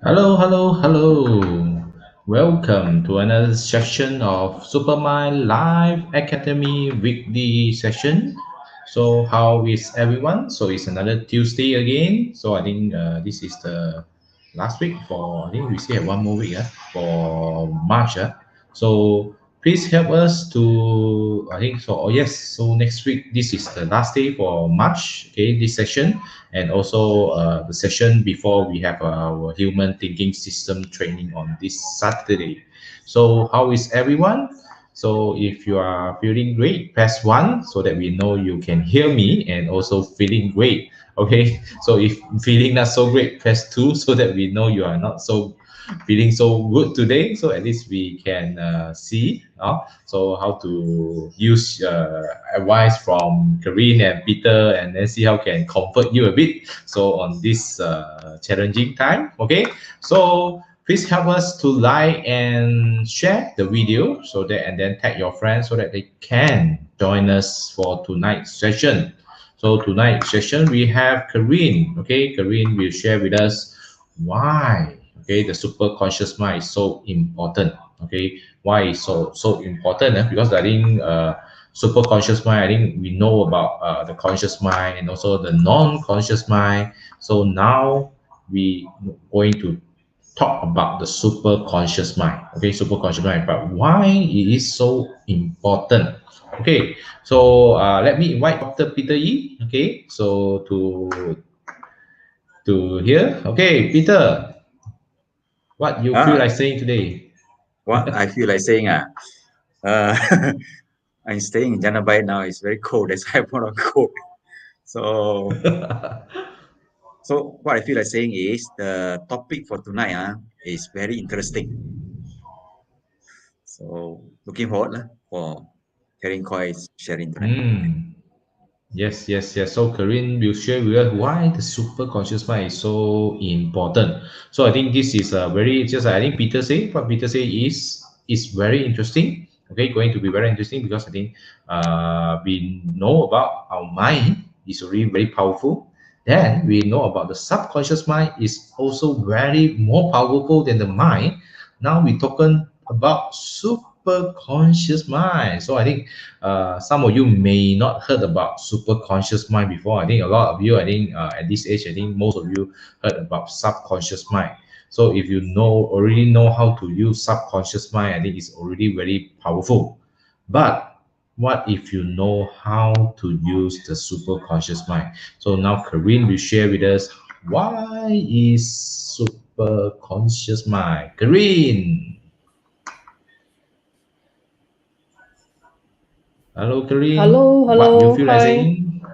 Hello, hello, hello. Welcome to another session of Supermind Live Academy weekly session. So, how is everyone? So, it's another Tuesday again. So, I think this is the last week for, I think we still have one more week for March. So, please help us to, I think so. Oh, yes. So, next week, this is the last day for March, okay, this session and also the session before we have our human thinking system training on this Saturday. So how is everyone? So if you are feeling great, press one so that we know you can hear me and also feeling great. Okay, so if feeling not so great, press two so that we know you are not so feeling so good today. So at least we can see so how to use advice from Caryn and Peter and then see how can comfort you a bit. So on this challenging time, okay. So please help us to like and share the video so that and then tag your friends so that they can join us for tonight's session. So tonight's session we have Caryn. Okay, Caryn will share with us why the super conscious mind is so important. Okay, why is so important because I think super conscious mind, I think we know about the conscious mind and also the non-conscious mind. So now we going to talk about the super conscious mind. Okay, super conscious mind, but why it is so important. Okay, so let me invite Dr. Peter Yi. Okay, so to here. Okay, Peter, what you feel Ah, like saying today? what I feel like saying, uh, I'm staying in Janabay now. It's very cold. That's why I put on coat. So, so what I feel like saying is the topic for tonight, is very interesting. So, looking forward for Caryn Koay sharing tonight. Hmm. Yes, yes, yes. So Corinne will share with us why the super conscious mind is so important. So I think this is a very just I think Peter say what Peter say is very interesting. Okay, going to be very interesting because I think we know about our mind is really very powerful. Then we know about the subconscious mind is also very more powerful than the mind. Now we talking about super conscious mind. So I think some of you may not heard about super conscious mind before. I think a lot of you, I think at this age, I think most of you heard about subconscious mind. So if you already know how to use subconscious mind, I think it's already very powerful. But what if you know how to use the super conscious mind? So now Caryn will share with us why is super conscious mind. Caryn, hello Caryn, Hello, what you hello, feel like hi. saying?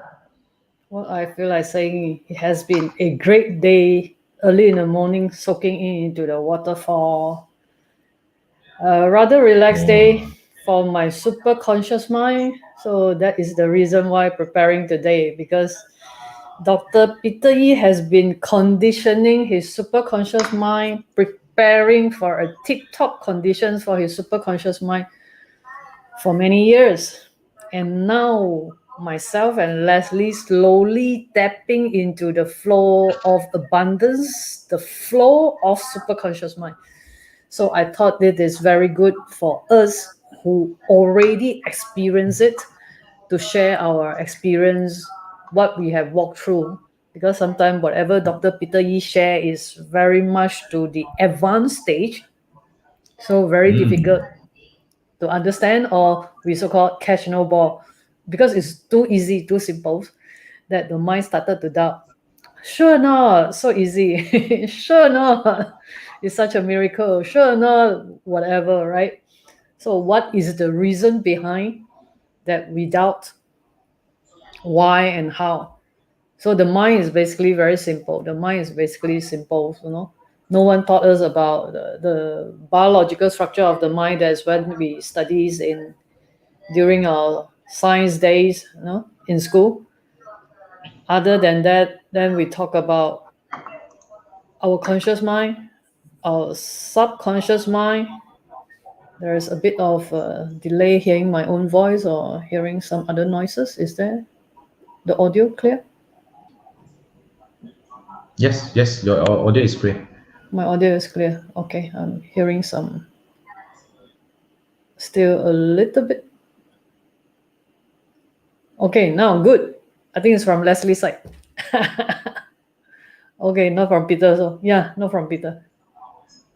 Well, I feel like saying it has been a great day early in the morning, soaking into the waterfall. A rather relaxed day Oh. for my super conscious mind. So that is the reason why preparing today because Dr. Peter Yi has been conditioning his super conscious mind, preparing for a tip-top conditions for his super conscious mind for many years. And now myself and Leslie slowly tapping into the flow of abundance, the flow of superconscious mind. So I thought it is very good for us who already experience it to share our experience, what we have walked through. Because sometimes whatever Dr. Peter Yi share is very much to the advanced stage, so very difficult Mm. to understand, or we so-called catch no ball because it's too easy, too simple, that the mind started to doubt. Sure not, so easy. Sure not, it's such a miracle. Sure not, whatever, right? So what is the reason behind that we doubt? Why and how? So the mind is basically very simple. The mind is basically simple, no one taught us about the biological structure of the mind. That's when we studies in during our science days, in school. Other than that, then we talk about our conscious mind, our subconscious mind. There's a bit of delay hearing my own voice or hearing some other noises. Is there the audio clear? Yes, yes, your audio is clear. My audio is clear. Okay, I'm hearing some, still a little bit. Okay, now good. I think it's from Leslie's side. Okay, not from Peter. So yeah, not from Peter.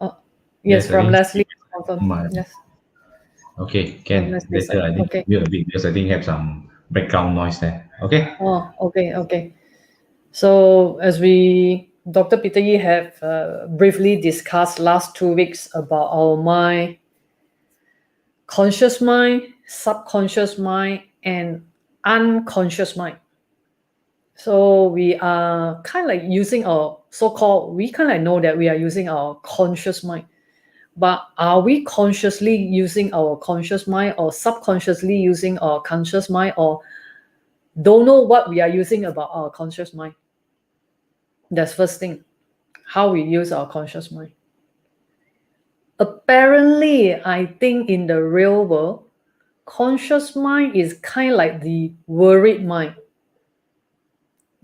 Yes, Yes, I from think Leslie. Confirm. my Yes, okay, from can Leslie's later side. I think Okay. mute a bit because I think have some background noise there. Okay. Oh, okay, okay. So as Dr. Peter Yi have briefly discussed last 2 weeks about our mind, conscious mind, subconscious mind, and unconscious mind. So we are kind of like using our so-called, we kind of know that we are using our conscious mind. But are we consciously using our conscious mind or subconsciously using our conscious mind, or don't know what we are using about our conscious mind? That's first thing, how we use our conscious mind. Apparently, I think in the real world, conscious mind is kind of like the worried mind.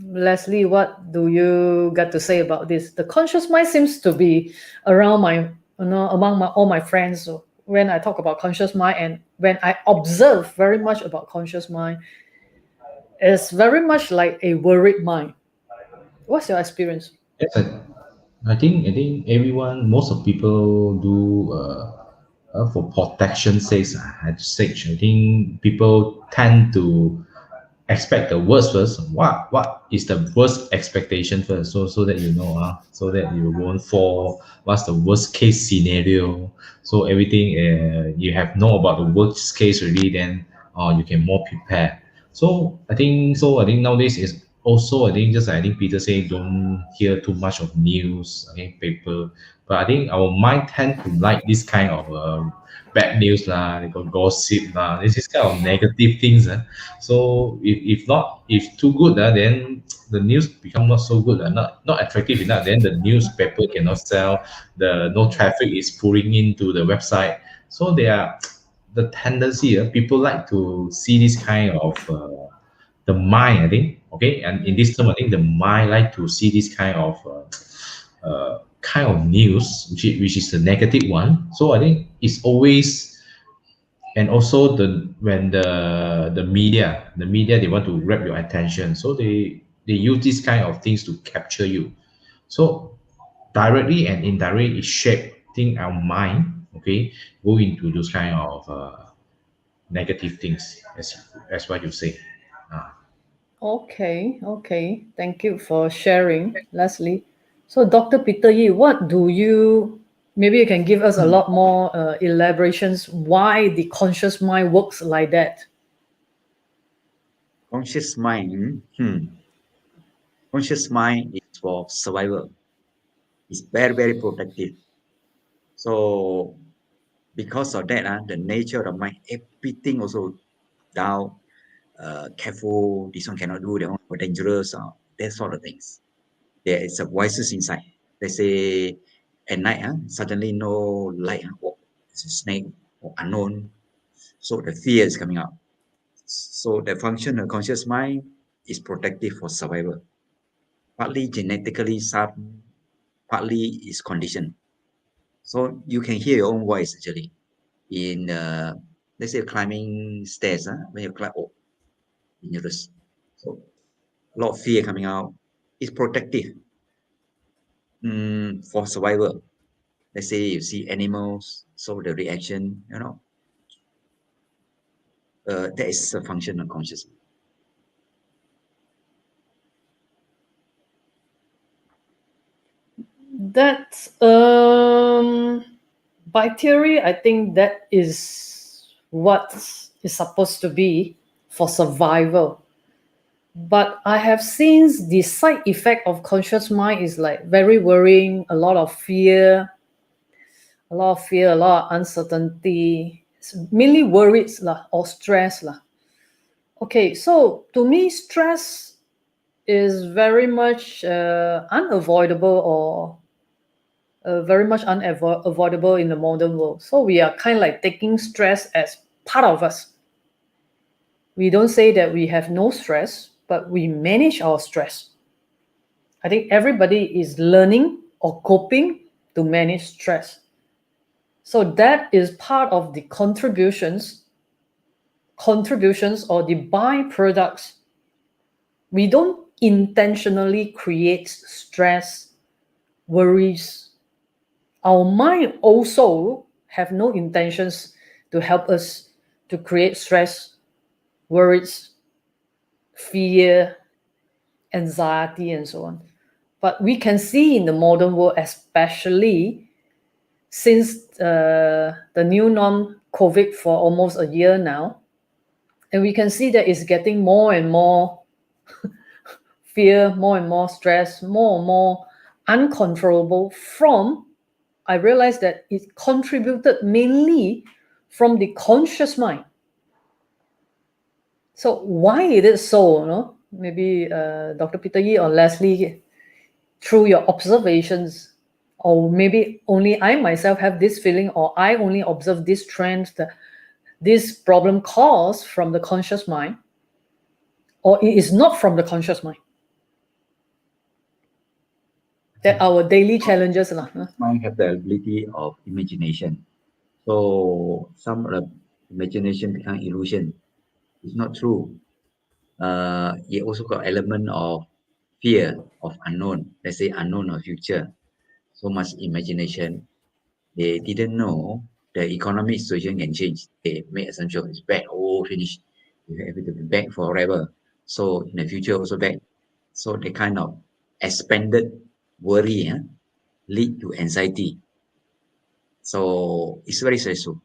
Leslie, what do you got to say about this? The conscious mind seems to be around among all my friends. So when I talk about conscious mind and when I observe very much about conscious mind, it's very much like a worried mind. What's your experience? Yes, I think everyone, most of people do for protection sakes. I think people tend to expect the worst first. What is the worst expectation first? So that you know, so that you won't fall. What's the worst case scenario? So everything you have know about the worst case already, then you can more prepare. So I think nowadays is also I think Peter say don't hear too much of news, okay, paper. But I think our mind tend to like this kind of bad news lah, they got gossip lah. This is kind of negative things. So if too good, then the news become not so good, not attractive enough. Then the newspaper cannot sell. The no traffic is pouring into the website. So there are the tendency. People like to see this kind of the mind. I think okay, and in this term, I think the mind like to see this kind of news, which is the negative one. So I think it's always and also when the media they want to grab your attention, so they use this kind of things to capture you. So directly and indirectly it shaping our mind, okay, go into those kind of negative things as what you say. Okay, okay. Thank you for sharing, Leslie. So, Dr. Peter Yi, maybe you can give us a lot more elaborations why the conscious mind works like that. Conscious mind. Conscious mind is for survival. It's very, very protective. So because of that, the nature of the mind, everything also down, careful, this one cannot do, that one more dangerous, that sort of things. There is a voices inside. They say at night, suddenly no light, or it's a snake or unknown. So the fear is coming out. So the function of conscious mind is protective for survival. Partly genetically, some partly is conditioned. So you can hear your own voice actually in let's say climbing stairs. When you climb, oh, dangerous. So a lot of fear coming out. It's protective for survival. Let's say you see animals, so the reaction, that is a function of consciousness. That's by theory, I think that is what is supposed to be for survival. But I have seen the side effect of conscious mind is like very worrying, a lot of fear, a lot of uncertainty. It's mainly worries lah or stress lah. Okay, so to me, stress is very much unavoidable or very much unavoidable in the modern world. So we are kind of like taking stress as part of us. We don't say that we have no stress, but we manage our stress. I think everybody is learning or coping to manage stress. So that is part of the contributions or the byproducts. We don't intentionally create stress, worries. Our mind also have no intentions to help us to create stress, worries, fear, anxiety, and so on. But we can see in the modern world, especially since the new norm, COVID, for almost a year now, and we can see that it's getting more and more fear, more and more stress, more and more uncontrollable from, I realized that it contributed mainly from the conscious mind. So why it is so? No? Maybe Dr. Peter Yee or Leslie, through your observations, or maybe only I myself have this feeling, or I only observe this trend, that this problem caused from the conscious mind, or it is not from the conscious mind. That our daily challenges lah. Mind have the ability of imagination. So some of the imagination become illusion. It's not true. It also got element of fear of unknown. Let's say unknown or future. So much imagination. They didn't know the economic situation can change. They make assumption it's back. Oh, finish. You have to be back forever. So in the future also back. So they kind of expanded worry lead to anxiety. So it's very stressful.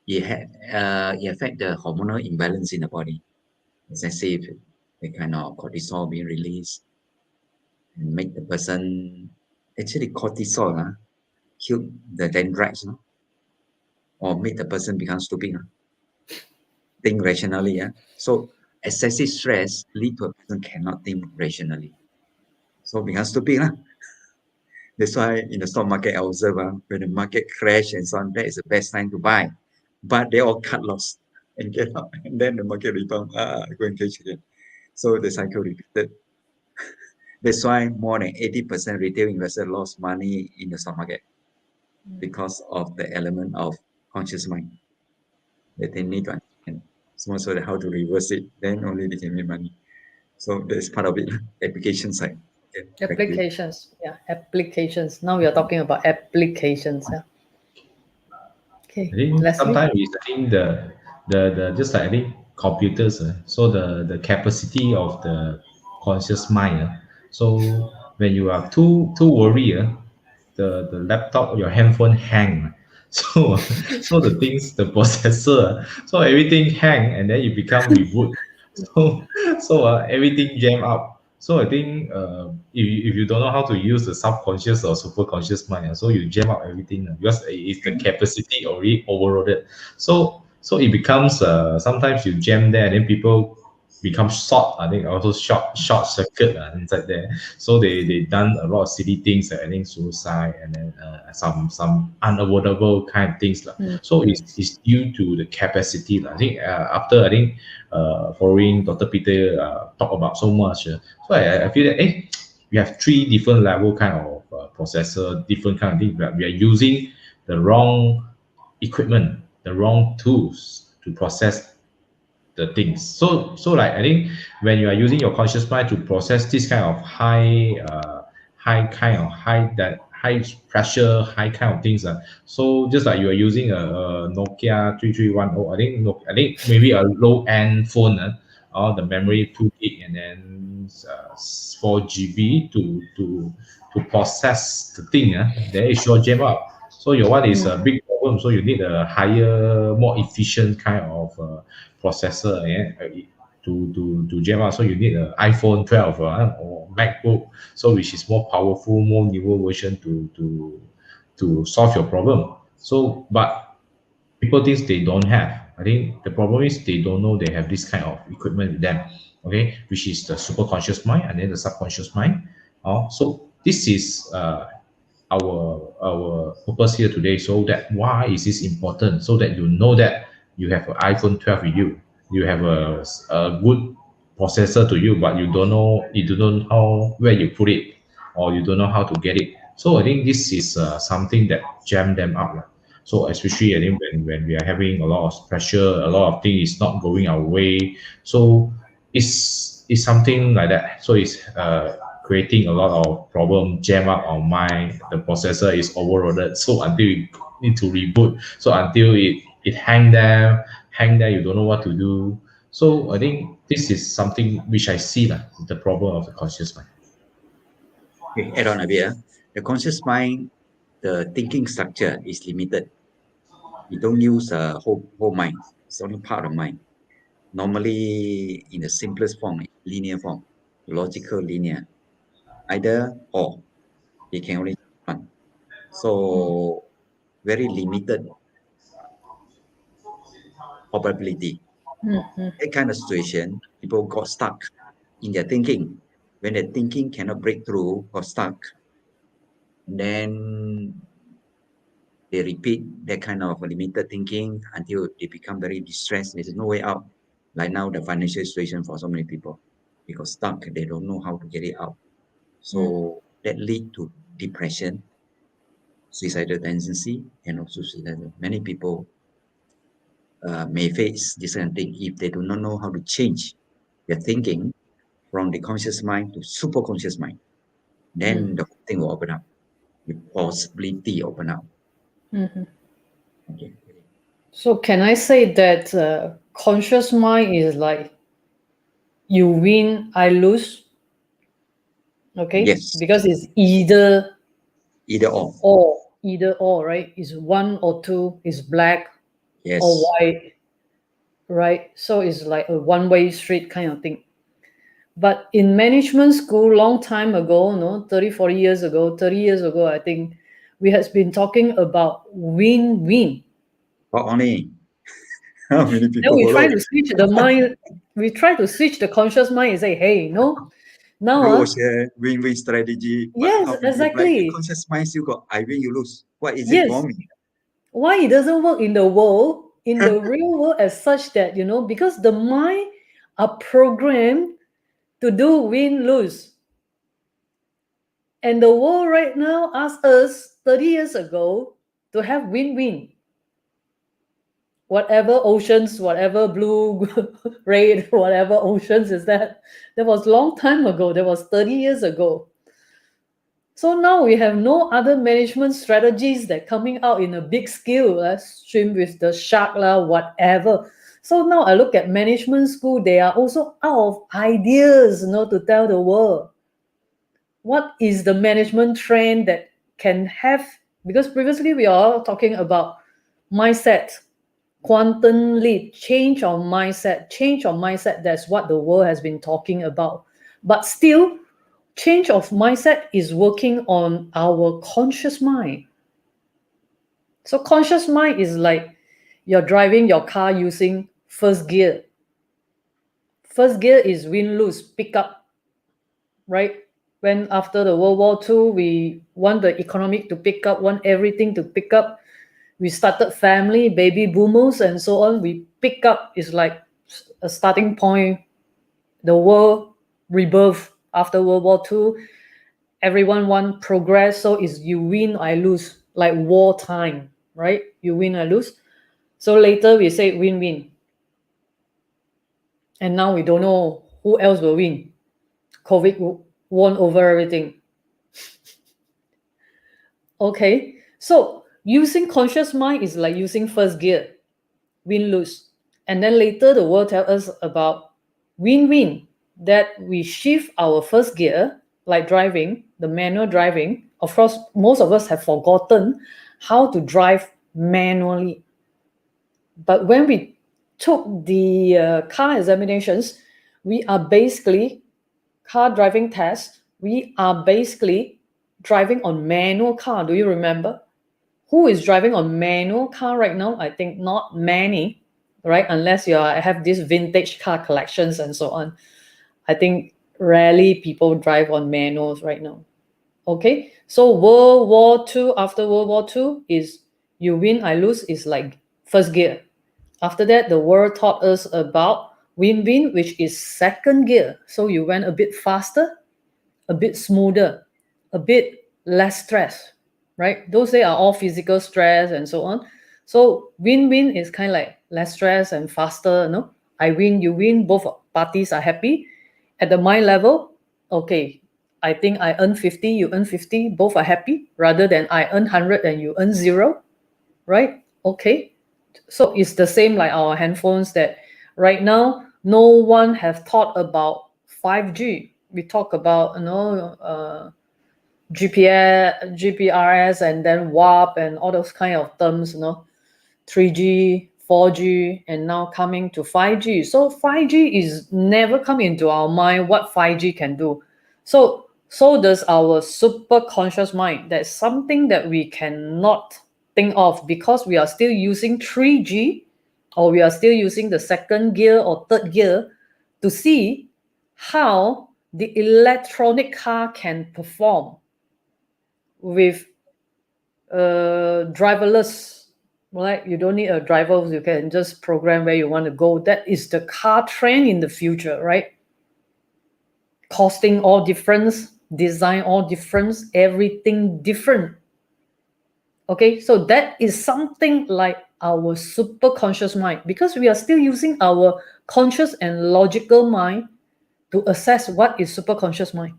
It affect the hormonal imbalance in the body. As I say, the kind of cortisol being released and make the person actually cortisol kill the dendrites, or make the person become stupid. Think rationally. So excessive stress lead to a person cannot think rationally. So become stupid. That's why in the stock market, I observe when the market crash and so on, that is the best time to buy. But they all cut loss and get up, and then the market rebound, go and catch again. So the cycle repeated. That's why more than 80% retail investors lost money in the stock market because of the element of conscious mind that they need to understand. So that how to reverse it, then only they can make money. So that's part of it, application side. Okay, back to you. Applications, yeah, applications. Now we are talking about applications. Yeah. Okay, I think Leslie. sometimes I think the just like I think computers, so the capacity of the conscious mind. So when you are too worried, the laptop, your handphone hang. So so the things, the processor, so everything hang and then you become reboot. So everything jam up. So I think if you don't know how to use the subconscious or superconscious mind, so you jam up everything because it's the capacity already overloaded. So it becomes sometimes you jam there and then people become short. I think also short circuit inside there. So they done a lot of silly things. I think suicide and then some unavoidable kind of things. So it's due to the capacity. I think after I think following Dr. Peter talk about so much. So I feel that we have three different level kind of processor, different kind of things. But we are using the wrong equipment, the wrong tools to process the things. So like I think when you are using your conscious mind to process this kind of high pressure, high kind of things. So just like you are using a Nokia 3310, I think maybe a low end phone, or the memory 2 gig and then 4 GB to process the thing. Then it sure jam up. So your one is a big problem. So you need a higher, more efficient kind of processor to jam out. So you need an iPhone 12 or MacBook, so which is more powerful, more newer version to solve your problem. So, but people think they don't have. I think the problem is they don't know they have this kind of equipment with them. Okay, which is the superconscious mind and then the subconscious mind. So this is our purpose here today. So that why is this important? So that you know that you have an iPhone 12 with you, you have a good processor to you, but you don't know how where you put it, or you don't know how to get it. So I think this is something that jam them up. Lah. So especially I think when we are having a lot of pressure, a lot of things is not going our way. So it's something like that. So it's creating a lot of problem, jam up our mind. The processor is overloaded. So until you need to reboot. So until it hang there, you don't know what to do. So I think this is something which I see lah, the problem of the conscious mind. Okay, add on a bit. The conscious mind, the thinking structure is limited. We don't use a whole mind. It's only part of mind. Normally, in the simplest form, linear form, logical linear, either or. It can only one. So very limited probability. That kind of situation, people got stuck in their thinking. When their thinking cannot break through or stuck, then they repeat that kind of limited thinking until they become very distressed. There's no way out. Like now, the financial situation for so many people, they got stuck. They don't know how to get it out. So that lead to depression, suicidal tendency, and also suicidal. Many people may face this kind of thing if they do not know how to change their thinking from the conscious mind to super conscious mind. Then the whole thing will open up. The possibility open up. Okay. So can I say that conscious mind is like you win, I lose? Okay. Yes. Because it's either or. or, right? It's one or two, it's black Yes. or white, right? So it's like a one-way street kind of thing. But in management school, long time ago, 30, 40 years ago, 30 years ago, I think, we has been talking about win-win. But only how many Then people we follow? try to switch the mind, we try to switch the conscious mind and say, hey, now Share, win-win strategy. But yes, how many people like exactly. conscious mind still got I win, you lose. What is it Yes. for me? Why it doesn't work in the world, in the real world as such that, because the mind are programmed to do win-lose. And the world right now asks us 30 years ago to have win-win. Whatever oceans, whatever blue, red, whatever oceans is that was long time ago. That was 30 years ago. So now we have no other management strategies that coming out in a big scale. Swim with the shark, whatever. So now I look at management school, they are also out of ideas, to tell the world. What is the management trend that can have, because previously we are talking about mindset, quantum leap, change of mindset. That's what the world has been talking about. But still, change of mindset is working on our conscious mind. So conscious mind is like you're driving your car using first gear. First gear is win-lose, pick up, right? When after the World War II, we want the economic to pick up, want everything to pick up. We started family, baby boomers, and so on. We pick up is like a starting point. The world rebirth after World War II. Everyone want progress, so it's you win, I lose, like wartime, right? You win, I lose. So later we say win-win. And now we don't know who else will win. COVID won over everything. Okay, so using conscious mind is like using first gear, win-lose. And then later the world tell us about win-win, that we shift our first gear, like driving, the manual driving. Of course, most of us have forgotten how to drive manually. But when we took the car examinations, we are basically, car driving test, we are basically driving on manual car. Do you remember? Who is driving on manual car right now? I think not many, right? Unless you have these vintage car collections and so on. I think rarely people drive on manuals right now. Okay, so World War II, after World War II is you win, I lose is like first gear. After that, the world taught us about win-win, which is second gear. So you went a bit faster, a bit smoother, a bit less stress, right? Those days are all physical stress and so on. So win-win is kind of like less stress and faster, no? I win, you win, both parties are happy. At the mind level, okay, I think I earn 50, you earn 50, both are happy, rather than I earn 100 and you earn 0, right? Okay. So it's the same like our handphones that right now no one have thought about 5G. We talk about GPRS and then WAP and all those kind of terms, 3G, 4G, and now coming to 5G. So 5G is never come into our mind what 5G can do. So does our super conscious mind. That's something that we cannot think of because we are still using 3G, or we are still using the second gear or third gear to see how the electronic car can perform with driverless, right? You don't need a driver, you can just program where you want to go. That is the car trend in the future, right? Costing all difference, design all difference, everything different. Okay, so that is something like our super conscious mind, because we are still using our conscious and logical mind to assess what is super conscious mind.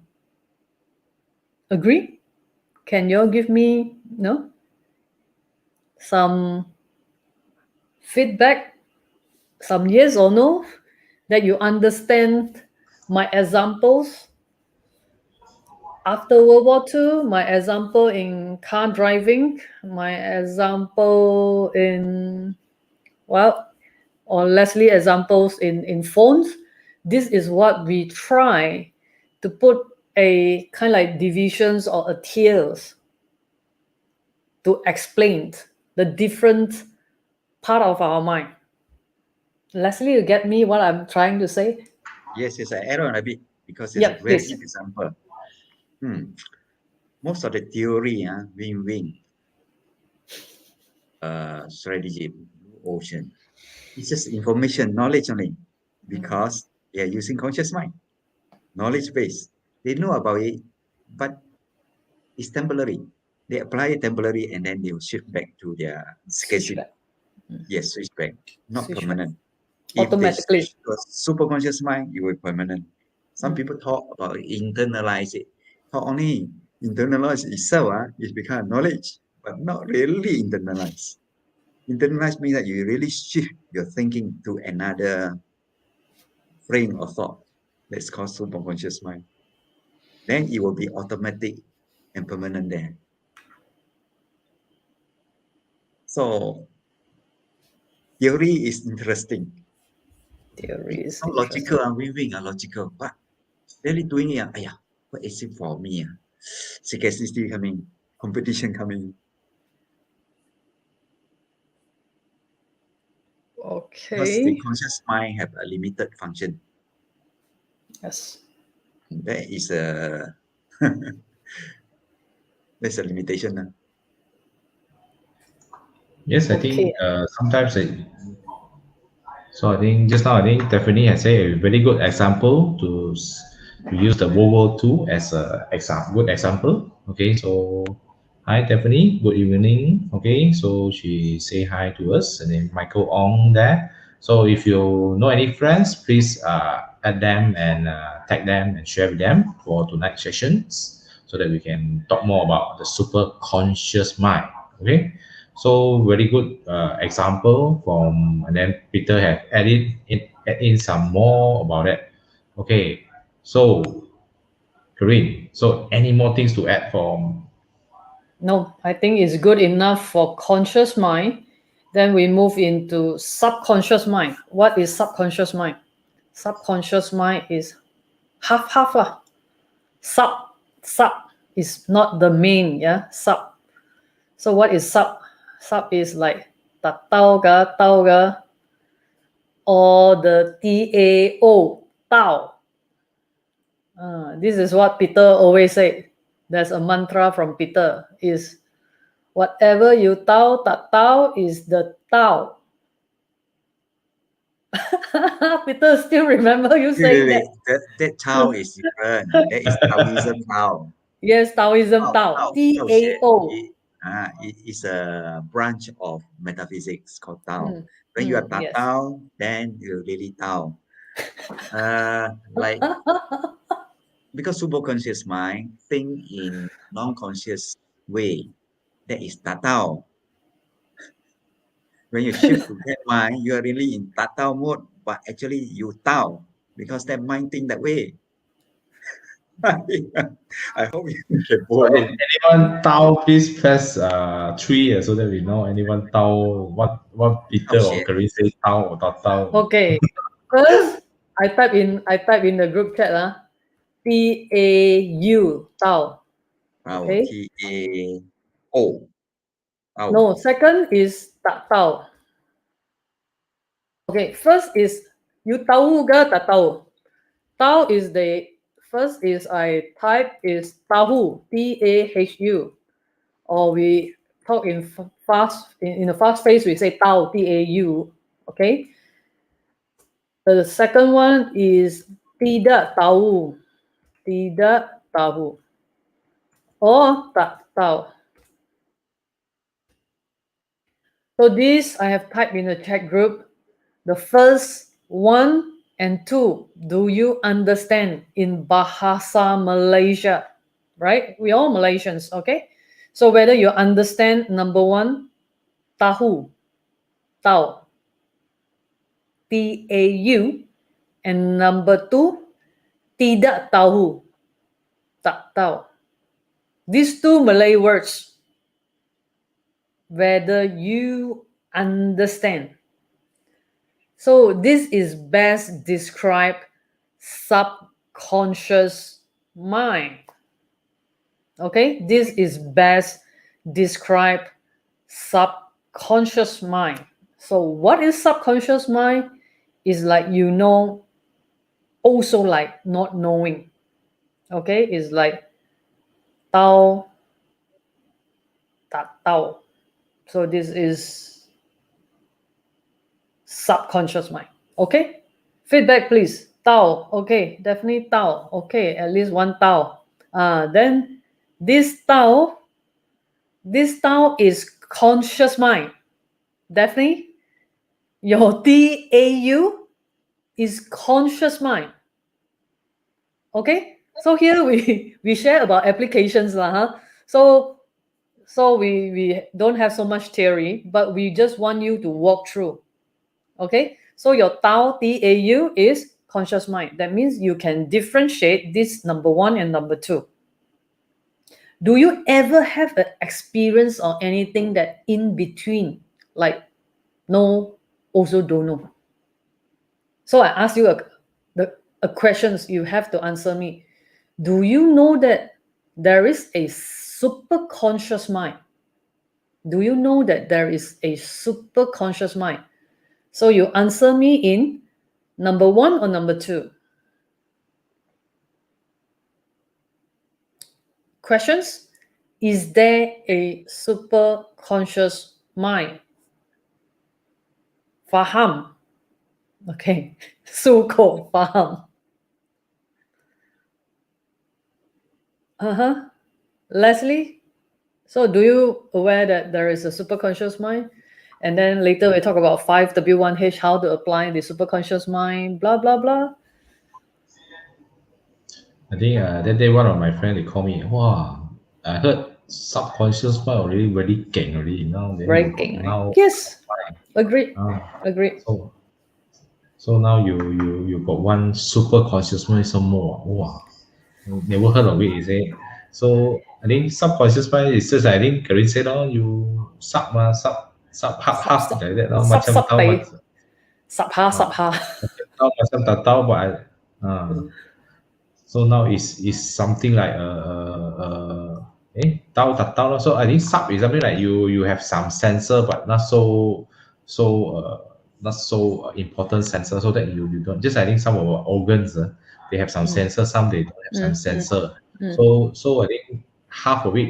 Agree? Can you all give me some feedback, some yes or no, that you understand my examples after World War II, my example in car driving, my example in, well, or Leslie examples in phones. This is what we try to put a kind of like divisions or a tiers to explain the different part of our mind. Leslie, you get me what I'm trying to say? Yes, I add on a bit because it's a very Please. good example. Most of the theory, win-win strategy, ocean, it's just information, knowledge only, because they are using conscious mind, knowledge base. They know about it, but it's temporary. They apply it temporary and then they will shift back to their schedule. Yes, switch back, not permanent. If they Automatically. switch to a super conscious mind, it will be permanent. Some people talk about internalize it. Not only internalize itself, it's become knowledge, but not really internalize. Internalize means that you really shift your thinking to another frame of thought. That's called superconscious mind. Then it will be automatic and permanent there. So theory is interesting. Theory is Not logical and weaving are logical, but really doing it, what is it for me? Scarcity coming, competition coming. Because the Okay. conscious mind have a limited function. Yes. That is a that's a limitation. Yes, I think Okay. sometimes so I think just now I think Stephanie has a very good example to use the World War II as a good example. Okay, so hi Stephanie, good evening. Okay, so she say hi to us and then Michael Ong there. So if you know any friends, please add them and tag them and share with them for tonight's sessions so that we can talk more about the super conscious mind. Okay. So very good example from, and then Peter have add in some more about it. Okay, so Caryn, so any more things to add from? No, I think it's good enough for conscious mind. Then we move into subconscious mind. What is subconscious mind? Subconscious mind is half lah. Sub is not the main, yeah. Sub. So what is sub? Sub is like tao ga, or the TAO, Tao. This is what Peter always say. There's a mantra from Peter is whatever you Tao, that Tao is the Tao. Peter still remember you saying that. That Tao is different. That is Taoism Tao. Yes, Taoism, Tao, Tao. Tao, Tao Xue. T-A-O. It is a branch of metaphysics called Tao. When you are Yes. Tao, then you're really Tao. Like because superconscious mind think in non-conscious way, that is Tao. When you shift to that mind, you are really in Tao mode, but actually you Tao because that mind think that way. I hope you can So follow. anyone Tao, please press 3 so that we know anyone Tao, what Tao Peter or Xue. Caryn say Tao or not Tao. Okay. First, I type in the group chat, T-A-U, Tao. Tao, Okay. T-A-O. Tao. No, second is tak tahu. Okay, first is you tahu ke tak tahu? Tahu is the first is I type is tahu, T-A-H-U, or we talk in in the fast phrase we say tahu, T-A-U. Okay. The second one is tidak tahu, tidak tahu, or tak tahu. So this I have typed in the chat group. The first 1 and 2, do you understand in Bahasa Malaysia? Right? We all Malaysians, okay? So whether you understand number 1, tahu, tahu, T-A-U, and number 2, tidak tahu, tak tahu. These two Malay words, whether you understand. So this is best described subconscious mind. Okay, this is best described subconscious mind. So what is subconscious mind? Is like also like not knowing. Okay, is like tao, tak tao. So this is subconscious mind. Okay, feedback please. Tao, okay, definitely Tao. Okay, at least one Tao. Then this Tao is conscious mind. Definitely, your TAU is conscious mind. Okay, so here we share about applications lah, huh? So we don't have so much theory, but we just want you to walk through. Okay, so your TAU is conscious mind. That means you can differentiate this number 1 and number 2. Do you ever have an experience or anything that in between, like no, also don't know? So I ask you a questions you have to answer me. Do you know that there is a super conscious mind? Do you know that there is a super conscious mind? So you answer me in number 1 or number 2. Questions? Is there a super conscious mind? Faham. Okay. Suko, faham. Leslie? So do you aware that there is a superconscious mind? And then later we talk about 5W1H, how to apply the superconscious mind, blah, blah, blah. I think that day one of my friend they call me. Wow, I heard subconscious mind already very king already. Now then Very you got king, right? now. Yes. Agreed. Ah, Agreed. so now you got one super conscious mind some more. Wow, never heard of it. You say. So I think subconscious mind is just I think Caryn said, oh, you sub half like that. Macam tahu macam Subha. tahu macam tak tahu, but so now is something like tao tak tao lor. So I think sub is something like you have some sensor but not so important sensor, so that you don't just I think some of our organs they have some sensor, some they don't have some sensor. So I think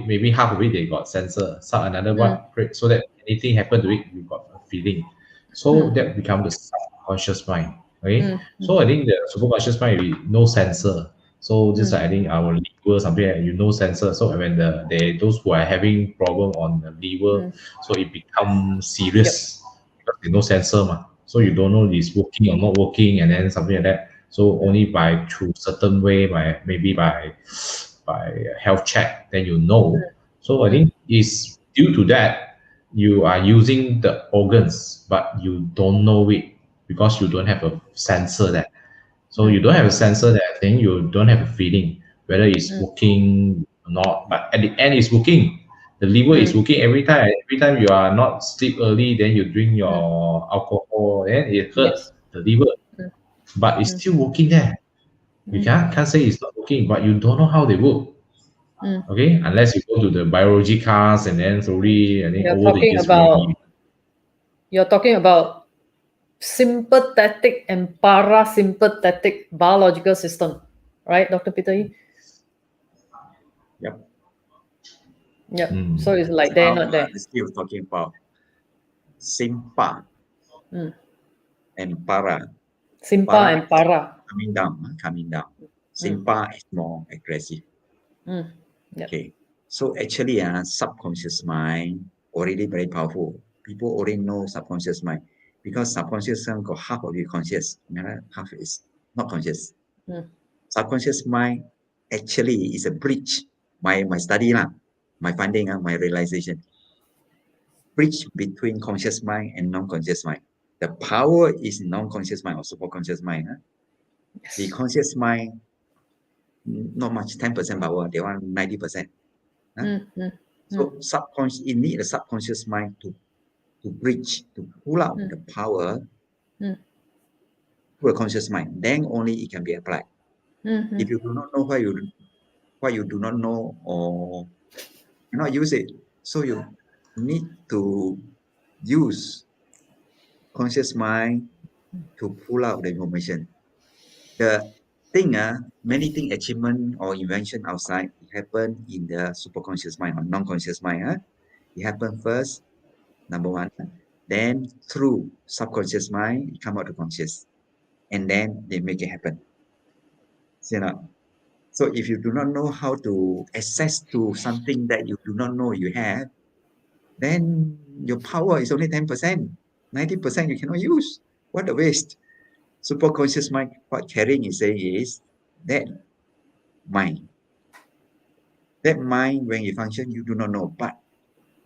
maybe half of it they got sensor, some another one so that anything happen to it you got a feeling. So that become the subconscious mind. Okay. So I think the superconscious mind will be no sensor. So just like I think our liver, something like sensor. So when those who are having problem on the liver, so it becomes serious because they no sensor ma. So you don't know it's working or not working, and then something like that. So only by through certain way, by maybe by health check, then you know. So I think it's due to that you are using the organs, but you don't know it because you don't have a sensor there. So you don't have a sensor that thing, you don't have a feeling whether it's working or not. But at the end, it's working. The liver is working every time. Every time you are not sleep early, then you drink your alcohol, then it hurt Yes. the liver. But it's still working there. You can't say it's not working, but you don't know how they work. Okay, unless you go to the biology class and then slowly, I think You're over the talking years we about you're talking about sympathetic and parasympathetic biological system, right, Dr. Peter Yee? Yep. Yep. mm, So it's like there, Now not there. still talking about simpa Mm. and para. Simpa Para and is para. coming down, coming down. Simpa is more aggressive. Mm. Yep. Okay. So actually, subconscious mind already very powerful. People already know subconscious mind because subconscious mind got half of it conscious, another half is not conscious. Mm. Subconscious mind actually is a bridge. My study lah, my finding, my realization. Bridge between conscious mind and non-conscious mind. The power is non-conscious mind or superconscious mind. The conscious mind, not much, 10% power. They want 90%. So subconscious, you need a subconscious mind to bridge, to pull out the power to a conscious mind. Then only it can be applied. If you do not know what you do not know or cannot use it, so you need to use conscious mind to pull out the information. The thing, many thing achievement or invention outside it happen in the superconscious mind or non-conscious mind. It happen first, number one. Then through subconscious mind, it come out to conscious. And then they make it happen. You know? So if you do not know how to access to something that you do not know you have, then your power is only 10%. 90% you cannot use. What a waste. Superconscious mind, what Caryn is saying is that mind. That mind, when it function, you do not know. But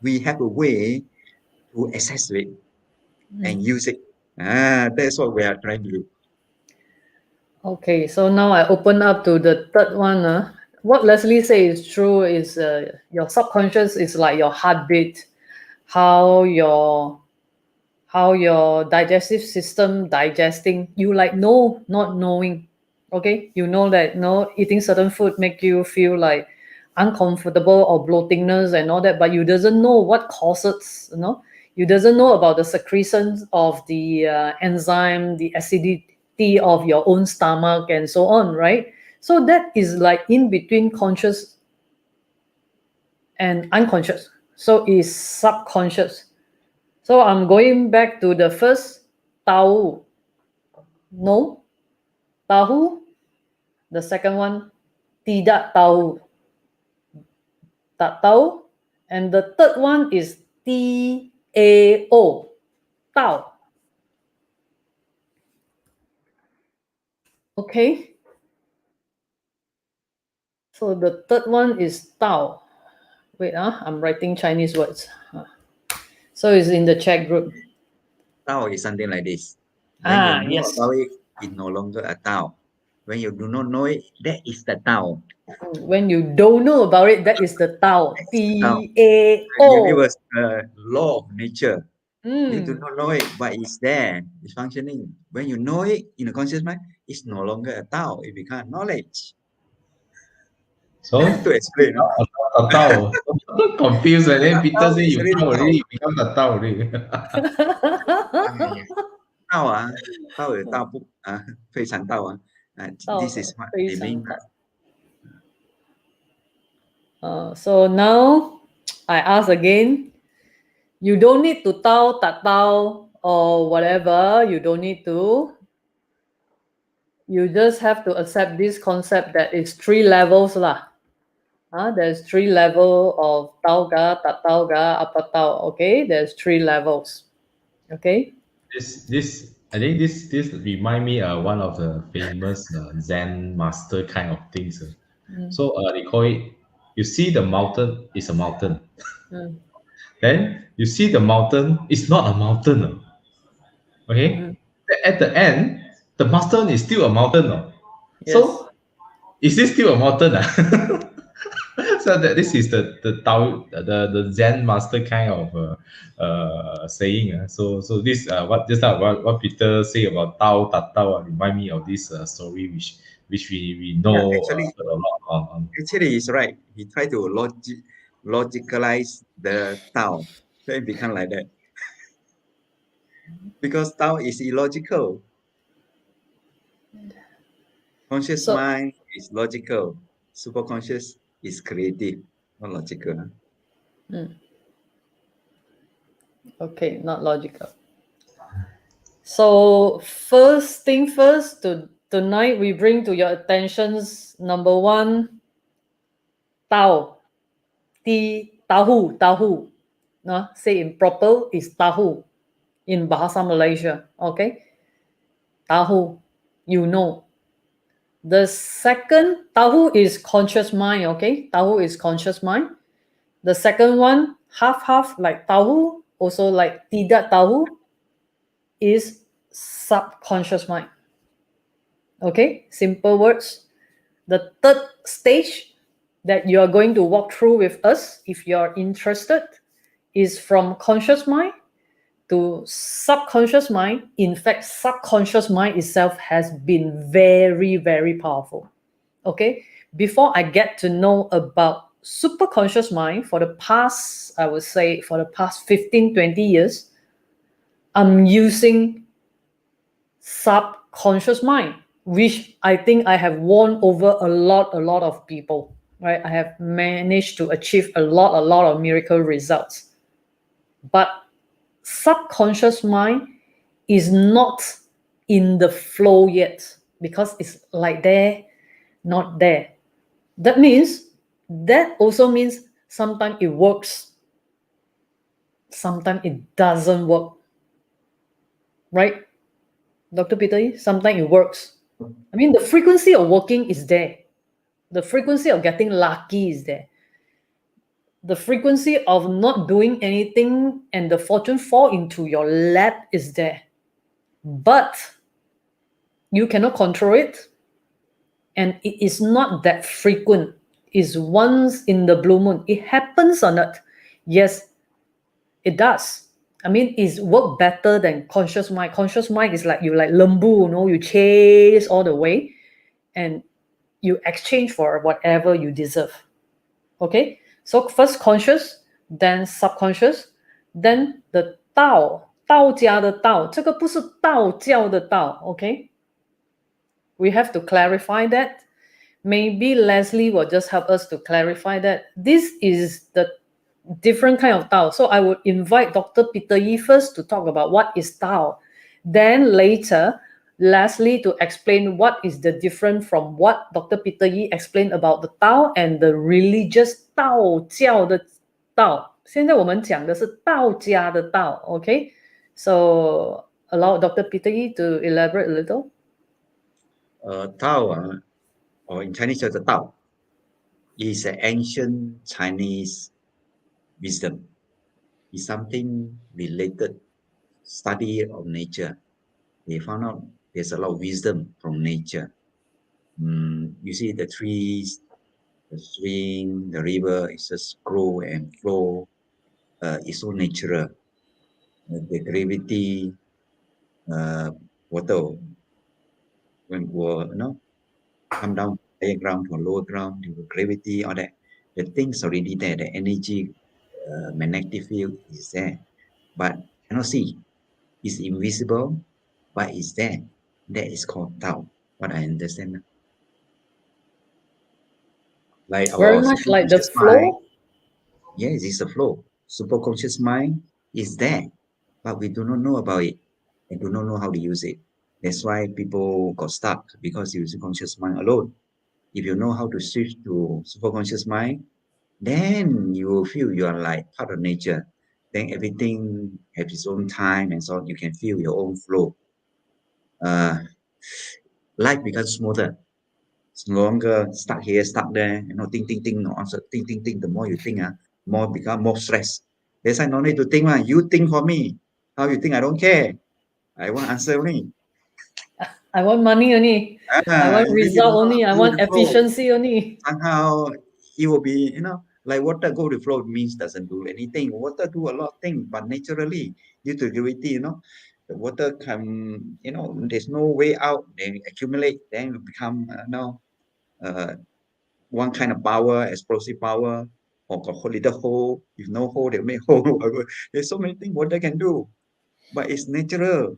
we have a way to access it and use it. That's what we are trying to do. Okay, so now I open up to the third one. What Leslie says is true is your subconscious is like your heartbeat, how your digestive system digesting. You like know, not knowing. Okay, you know that eating certain food make you feel like uncomfortable or bloatingness and all that, but you doesn't know what causes. You doesn't know about the secretions of the enzyme, the acidity of your own stomach, and so on, right? So that is like in between conscious and unconscious. So is subconscious. So I'm going back to the first tahu. No, tahu. The second one, tidak tahu. Tak tahu. And the third one is T-A-O. Tao. Okay. So the third one is Tao. Wait, I'm writing Chinese words. So it's in the chat group. Tao is something like this. When you know Yes. about it, it's no longer a Tao. When you do not know it, that is the Tao. When you don't know about it, that is the Tao. Tao. T-A-O. The universe, law of nature. You do Mm. not know it, but it's there. It's functioning. When you know it in a conscious mind, it's no longer a Tao. It becomes knowledge. So To explain. Tao. Confused and then Peter Tao say is you already Tao Tao. already become the Tao already. Tao 道有道不非常道this is what they mean. So now I ask again. You don't need to tao, tak tao, or whatever. You don't need to. You just have to accept this concept that it's 3 levels lah. There's 3 level of tao ga, tat tao ga, apa tao. Okay, there's 3 levels. Okay. This I think this remind me one of the famous Zen master kind of things. So they call it. You see the mountain is a mountain. Mm. Then you see the mountain is not a mountain. Okay. At the end, the mountain is still a mountain. Yes. So is this still a mountain? So that this is the Tao the Zen master kind of saying. So this what just now what Peter say about Tao Tat Tao remind me of this story which we Yeah, know actually, a lot on. he's right. He tried to logicalize the Tao, so it become like that. Because Tao is illogical. Conscious So mind is logical. Superconscious is creative, not logical. okay, not logical. So first thing first, tonight we bring to your attentions number 1, Tao. Tahu. No, say in proper is tahu in Bahasa Malaysia. Okay, tahu, you know. The second tahu is conscious mind. Okay, tahu is conscious mind. The second one, half like tahu, also like tidak tahu, is subconscious mind. Okay, simple words. The third stage that you are going to walk through with us, if you're interested, is from conscious mind to subconscious mind. In fact, subconscious mind itself has been very, very powerful. Okay, before I get to know about superconscious mind, for the past, I would say, for the past 15, 20 years, I'm using subconscious mind, which I think I have won over a lot of people, right? I have managed to achieve a lot of miracle results. But subconscious mind is not in the flow yet, because it's like there, not there. That also means sometimes it works, sometimes it doesn't work, right, Dr. Peter? Sometimes it works. I mean, the frequency of working is there. The frequency of getting lucky is there. The frequency of not doing anything and the fortune fall into your lap is there. But you cannot control it. And it is not that frequent. It's once in the blue moon. It happens or not? Yes, it does. I mean, it's work better than conscious mind. Conscious mind is like you like lembu, you chase all the way and you exchange for whatever you deserve. Okay, so first conscious, then subconscious, then the Tao, 道家的道，这个不是道教的道 okay? We have to clarify that. Maybe Leslie will just help us to clarify that. This is the different kind of Tao. So I would invite Dr. Peter Yi first to talk about what is Tao. Then later, Leslie to explain what is the difference from what Dr. Peter Yi explained about the Tao and the religious 道教的道。现在我们讲的是道家的道 okay? So allow Dr. Peter Yi to elaborate a little. Tao, or in Chinese, the Tao, is an ancient Chinese wisdom. It's something related study of nature. They found out there's a lot of wisdom from nature. You see the trees, the stream, the river, it just grow and flow. It's so natural. The gravity, water, when come down higher ground to lower ground, the gravity, all that, the things already there. The energy, magnetic field is there, but cannot see. It's invisible, but it's there. That is called Tao. What I understand. Like Very our much like the superconscious flow. mind. Yes, it's a flow. Superconscious mind is there, but we do not know about it and do not know how to use it. That's why people got stuck because you use conscious mind alone. If you know how to switch to super conscious mind, then you will feel you are like part of nature. Then everything has its own time and so on. You can feel your own flow. Uh, Life becomes smoother. It's no longer stuck here, stuck there, think, think, no answer, think, think, think. The more you think, more become more stress. That's why no need to think, you think for me. How you think, I don't care. I want answer only. I want money only. I want And then you result know how only. to I go with want the flow. efficiency only. Somehow it will be, like water go with the flow means doesn't do anything. Water do a lot of things, but naturally, due to gravity, the water come, there's no way out. They accumulate, then it become, uh, one kind of power, explosive power, or got little hole. If no hole, they make hole. There's so many things water can do, but it's natural.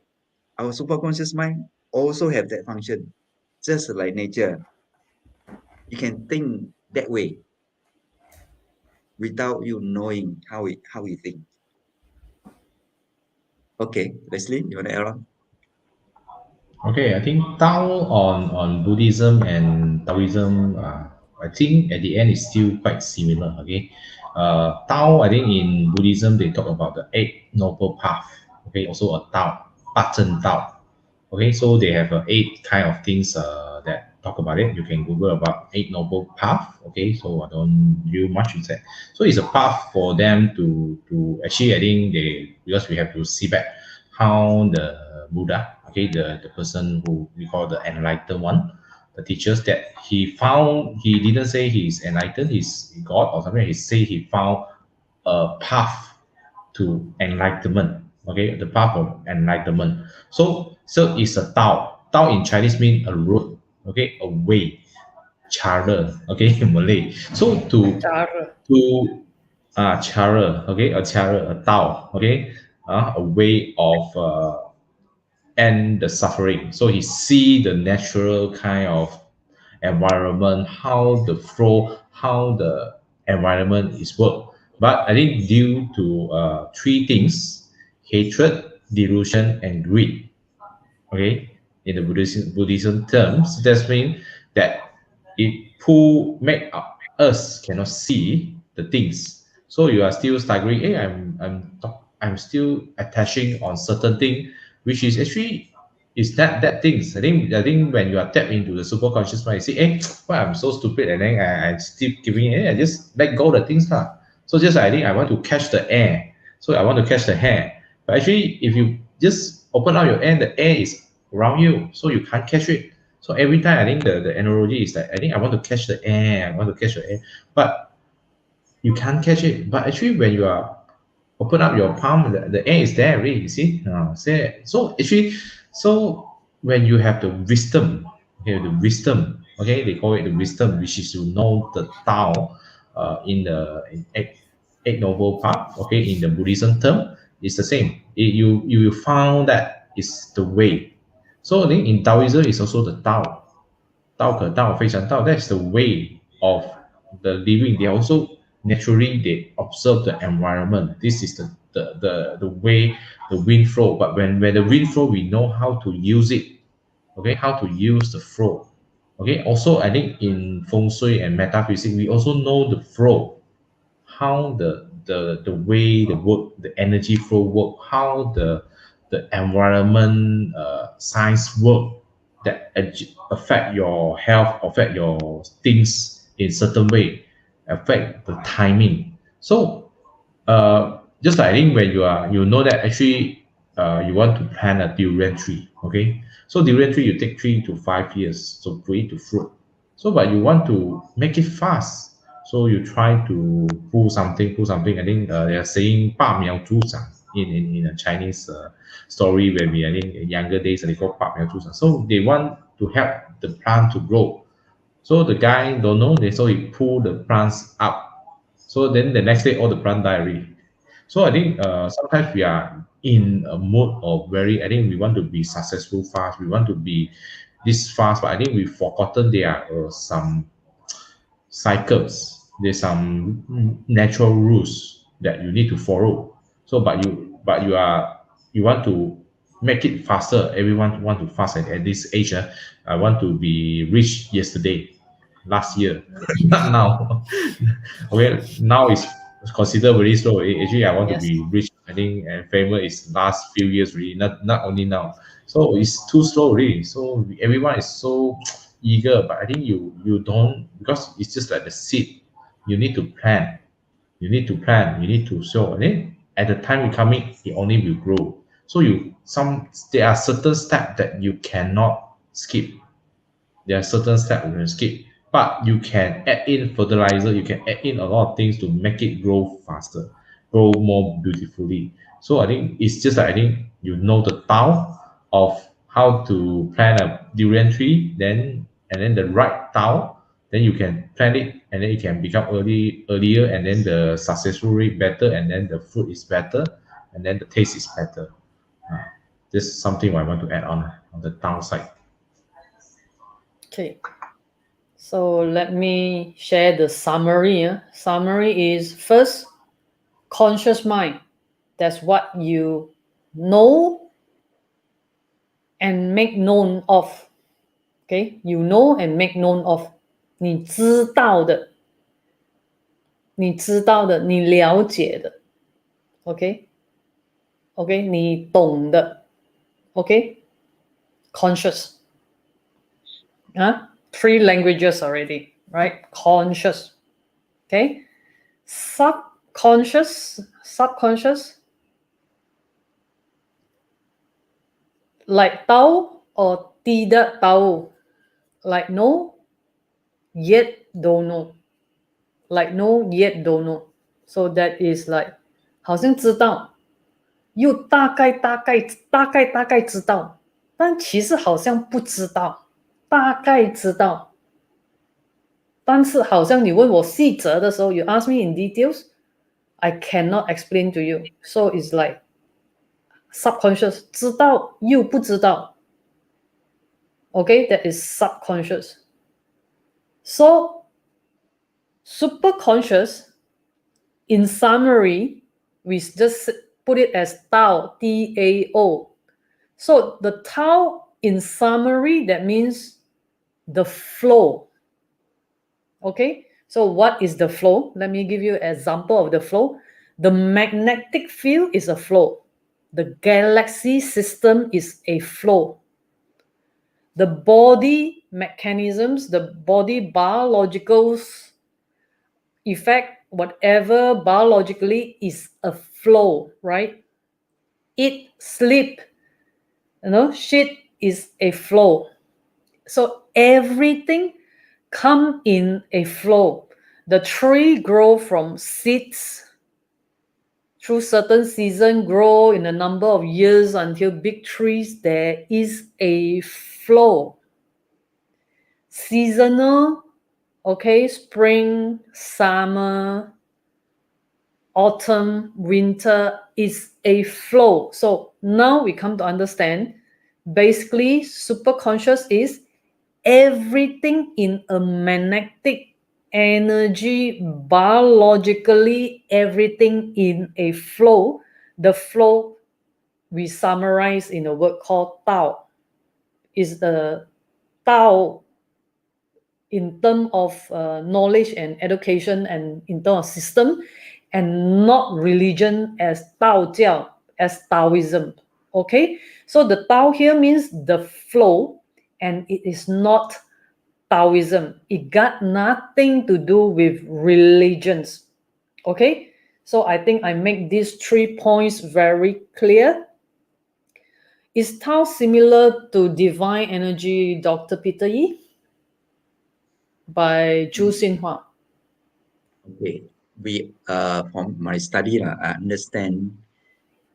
Our superconscious mind also have that function, just like nature. You can think that way without you knowing how it think. Okay, Leslie, you want to add on? Okay, I think Tao on Buddhism and Taoism, I think at the end is still quite similar. Okay, Tao, I think in Buddhism they talk about the eight noble path. Okay, also a Tao, Pachen Tao. Okay, so they have eight kind of things that talk about it. You can Google about eight noble path. Okay, so I don't do much with that. So it's a path for them to actually, I think they, because we have to see back how the Buddha, okay, the person who we call the enlightened one, the teachers that he found, he didn't say he's enlightened, he's God or something. He say he found a path to enlightenment. Okay, the path of enlightenment. So it's a Tao. Tao in Chinese means a road. Okay, a way, cara. Okay, in Malay. So Cara. to cara. Okay, a cara, a Tao. Okay, a way of end the suffering. So he see the natural kind of environment, how the flow, how the environment is work. But I think due to three things: hatred, delusion, and greed. Okay, in the Buddhism terms, that means that it pull make us cannot see the things. So you are still staggering. Hey, I'm still attaching on certain thing, which is actually is that things. I think when you are tapped into the super conscious mind, you say, hey, why I'm so stupid, and then I still giving it. I just let go the things lah. So just I think I want to catch the air. So I want to catch the hair. But actually, if you just open up your hand, the air is around you, so you can't catch it. So every time I think the analogy is that I think I want to catch the air, I want to catch the air, but you can't catch it. But actually, when you are open up your palm, the air is there already. You see, so actually, so when you have the wisdom, okay, the wisdom, okay, they call it the wisdom, which is to know the Tao, in the eight noble path, okay, in the Buddhism term, it's the same. You found that is the way. So I think in Taoism, it's also the Tao. 道可道非常道. That's the way of the living. They also naturally they observe the environment. This is the way the wind flow. But when the wind flow, we know how to use it. Okay, how to use the flow. Okay. Also, I think in feng shui and metaphysics, we also know the flow, how the way the work, the energy flow work, how the environment science work that affect your health, affect your things in certain way, affect the timing. So just like I think when you know that actually you want to plant a durian tree, okay? So durian tree you take 3 to 5 years so for it to fruit. So but you want to make it fast, so you try to pull something. I think they are saying 拔苗助长 in a Chinese story when we I think in younger days they call 拔苗助长. So they want to help the plant to grow. So the guy don't know, so he pull the plants up. So then the next day all the plant die already. So I think sometimes we are in a mode of very, I think we want to be successful fast. We want to be this fast, but I think we've forgotten there are some cycles. There's some natural rules that you need to follow. So, but you want to make it faster. Everyone want to fast at this age. I want to be rich yesterday, last year, not now. Okay, now is considered very slow. Actually, I want to Yes. be rich. I think and famous is last few years really, not only now. So it's too slow really. So everyone is so eager, but I think you don't, because it's just like the seed. You need to plant. You need to plant. You need to sow. And then at the time you coming, it only will grow. So there are certain steps that you cannot skip. There are certain steps you can skip, but you can add in fertilizer. You can add in a lot of things to make it grow faster, grow more beautifully. So I think it's just like, I think you know the Tao of how to plant a durian tree, then and then the right Tao, then you can plant it, and then it can become earlier, and then the successful rate better, and then the fruit is better, and then the taste is better. Uh, this is something I want to add on the downside. Okay. So let me share the summary. Summary is first, conscious mind. That's what you know and make known of. Okay, you know and make known of. 你知道的，你知道的，你了解的。OK，OK，、你懂的。OK，conscious. Three languages already, right? Conscious. Okay. Subconscious, like tahu or tidak tahu, like know yet don't know, like know yet don't know. So that is like 好像知道，又大概知道，但其实好像不知道，大概知道，但是好像你问我细则的时候 you ask me in details, I cannot explain to you. So it's like subconscious, 知道又不知道。Okay, that is subconscious. So superconscious, in summary, we just put it as Tao, T-A-O. So the Tao, in summary, that means the flow. Okay, so what is the flow? Let me give you an example of the flow. The magnetic field is a flow. The galaxy system is a flow. The body mechanisms, the body biological effect, whatever biologically is a flow, right? Eat, sleep, shit is a flow. So everything come in a flow. The tree grow from seeds through certain season, grow in a number of years until big trees. There is a flow. Seasonal, okay, spring, summer, autumn, winter is a flow. So now we come to understand, basically superconscious is everything in a magnetic energy, biologically everything in a flow. The flow we summarize in a word called Tao. Is the Tao in terms of knowledge and education, and in terms of system, and not religion as Taojiao, as Taoism. Okay, so the Tao here means the flow, and it is not Taoism. It got nothing to do with religions. Okay, so I think I make these 3 points very clear. Is Tao similar to divine energy, Dr. Peter Yi? By Zhu Xinhua. Okay, from my study, I understand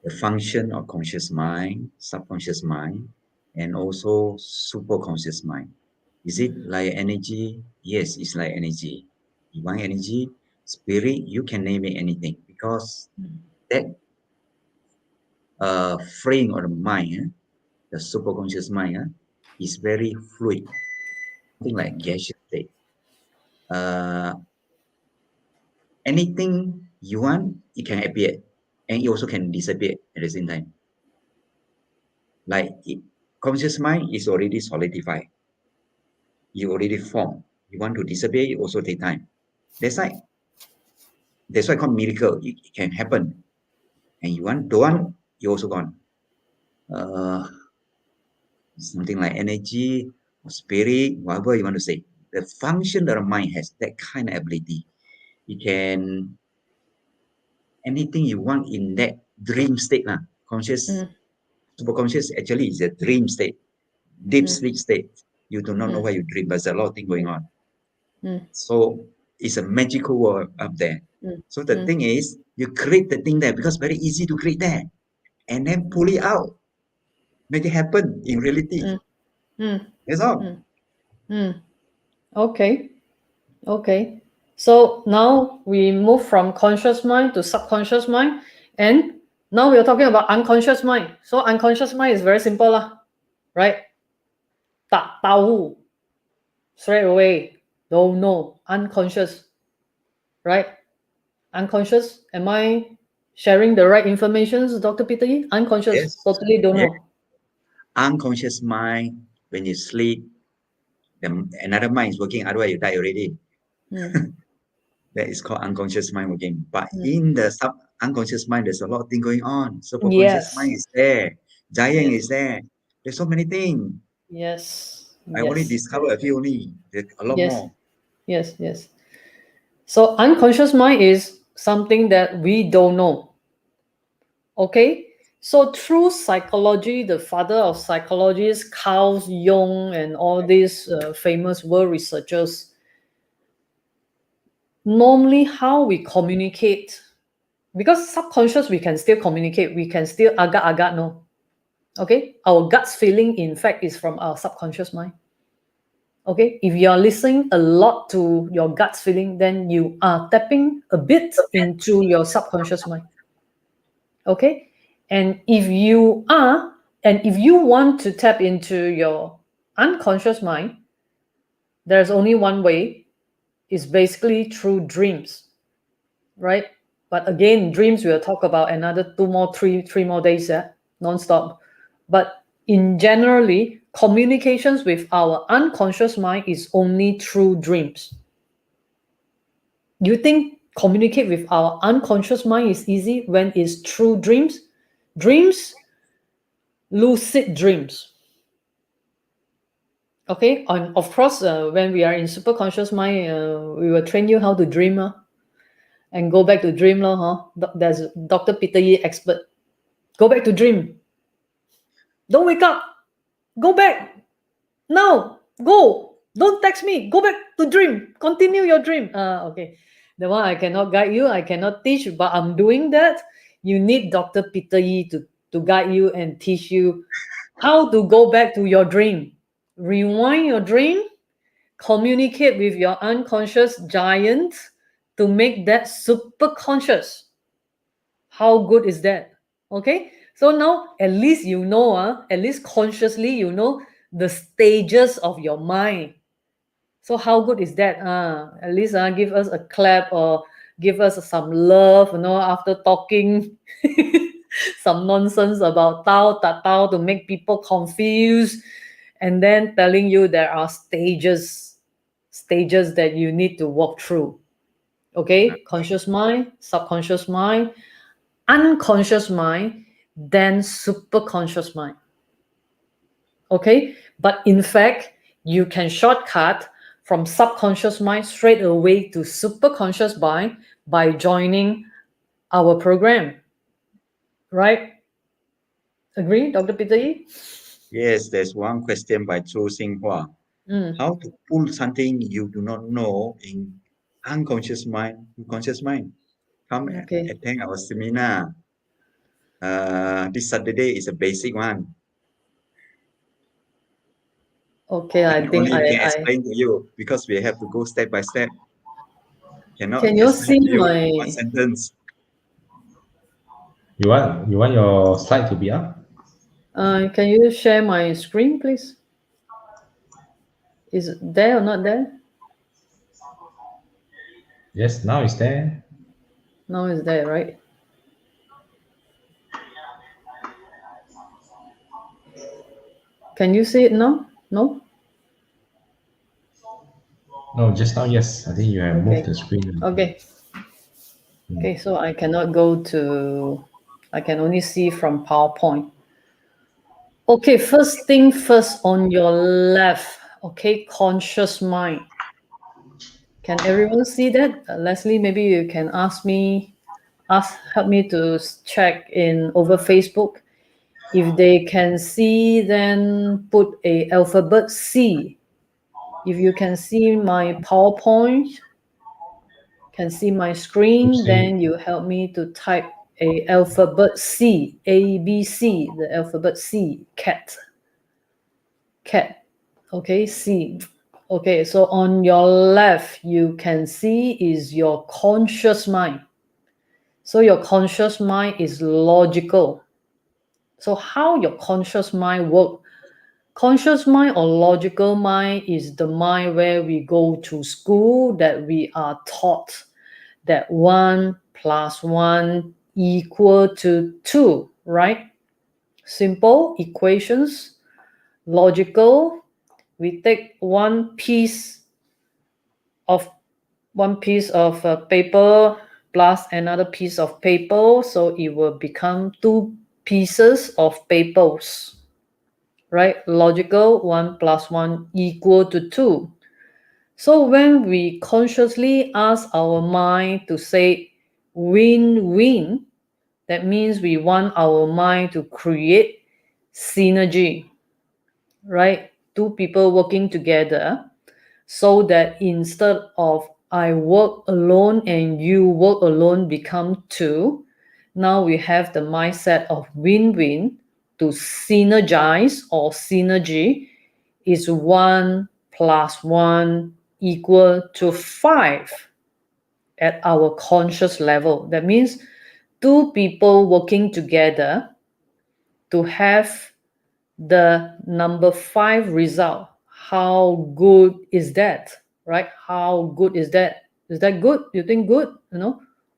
the function of conscious mind, subconscious mind, and also superconscious mind. Is it like energy? Yes, it's like energy. Divine energy, spirit, you can name it anything, because that frame of the mind, the superconscious mind, is very fluid, something like gaseous state. Anything you want, it can appear, and it also can disappear at the same time. Like conscious mind is already solidified. You already formed. You want to disobey, it also take time. That's why called miracle. It can happen. And you don't want, you also gone. Something like energy or spirit, whatever you want to say. The function of the mind has that kind of ability. It can anything you want in that dream state. Conscious, superconscious actually is a dream state, deep sleep state. You do not know why you dream, but there's a lot of things going on. So it's a magical world up there. So the thing is, you create the thing there because very easy to create there, and then pull it out, make it happen in reality. That's all. Okay. Okay. So now we move from conscious mind to subconscious mind, and now we are talking about unconscious mind. So unconscious mind is very simple, right? Tak tahu. Straight away. Don't know. Unconscious. Right? Unconscious. Am I sharing the right information, Dr. Peter Yi? Unconscious. Yes. Totally don't know. Unconscious mind, when you sleep, another mind is working, otherwise you die already. That is called unconscious mind working. But in the unconscious mind, there's a lot of things going on. Superconscious mind is there. Giant is there. There's so many things. Yes. I only discovered a few only. There's a lot more. Yes. So unconscious mind is something that we don't know. Okay? So through psychology, the father of psychology is Carl Jung and all these famous world researchers, normally how we communicate, because subconscious we can still communicate, we can still agak-agak know. Okay? Our gut's feeling, in fact, is from our subconscious mind. Okay, if you are listening a lot to your gut's feeling, then you are tapping a bit into your subconscious mind. Okay, and if you want to tap into your unconscious mind, there's only one way. It's basically through dreams, right? But again, dreams we'll talk about another three more days, non-stop. But in generally, communications with our unconscious mind is only through dreams. You think communicate with our unconscious mind is easy when it's through dreams? Dreams, lucid dreams. Okay, and of course, when we are in superconscious mind, we will train you how to dream, and go back to dream, There's Dr. Peter Yi, expert. Go back to dream. Don't wake up. Go back. Now. Go. Don't text me. Go back to dream. Continue your dream. Okay. The one I cannot guide you. I cannot teach, but I'm doing that. You need Dr. Peter Yi to guide you and teach you how to go back to your dream. Rewind your dream. Communicate with your unconscious giant to make that super conscious. How good is that? Okay, so now at least you know, at least consciously you know the stages of your mind. So how good is that? At least give us a clap or give us some love, after talking some nonsense about Tao, Tao to make people confused, and then telling you there are stages that you need to walk through. Okay, conscious mind, subconscious mind, unconscious mind, then superconscious mind. Okay, but in fact, you can shortcut from subconscious mind straight away to superconscious mind by joining our program. Right? Agree, Dr. Peter Yi? Yes, there's one question by Chu Xinghua. How to pull something you do not know in unconscious mind, conscious mind? Come attend our seminar. This Saturday is a basic one. Okay, I think only can explain to you because we have to go step by step. Cannot can you see you my one sentence. You want your slide to be up? Can you share my screen, please? Is it there or not there? Yes, now it's there. Now it's there, right? Can you see it now? No? No, just now, yes. I think you have moved Okay. the screen. Okay. Okay, so I cannot go to, I can only see from PowerPoint. Okay, first thing first, on your left, okay, conscious mind. Can everyone see that? Leslie, maybe you can help me to check in over Facebook. If they can see, then put a alphabet C. If you can see my PowerPoint, can see my screen, then you help me to type a alphabet C, A, B, C, the alphabet C, cat. Okay, C. Okay, so on your left, you can see is your conscious mind. So your conscious mind is logical. So how your conscious mind work? Conscious mind or logical mind is the mind where we go to school, that we are taught that 1 + 1 equal to 2, right? Simple equations, logical. We take one piece of paper plus another piece of paper, so it will become 2 pieces of papers, right? Logical, 1 + 1 equal to 2. So when we consciously ask our mind to say win-win, that means we want our mind to create synergy, right? 2 people working together, so that instead of I work alone and you work alone become 2, now we have the mindset of win-win. To synergize or synergy is 1 + 1 equal to 5 at our conscious level. That means 2 people working together to have the number 5 result. How good is that, right? How good is that? Is that good? You think good?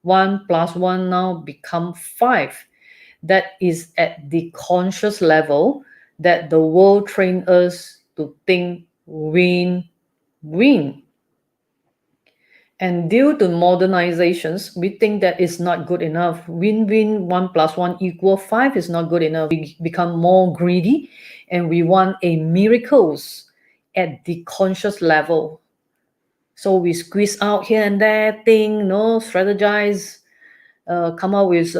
1 + 1 now become 5. That is at the conscious level that the world trained us to think win-win. And due to modernizations, we think that is not good enough. Win-win, 1 + 1 equal 5 is not good enough. We become more greedy and we want a miracles at the conscious level. So we squeeze out here and there, think, strategize, come up with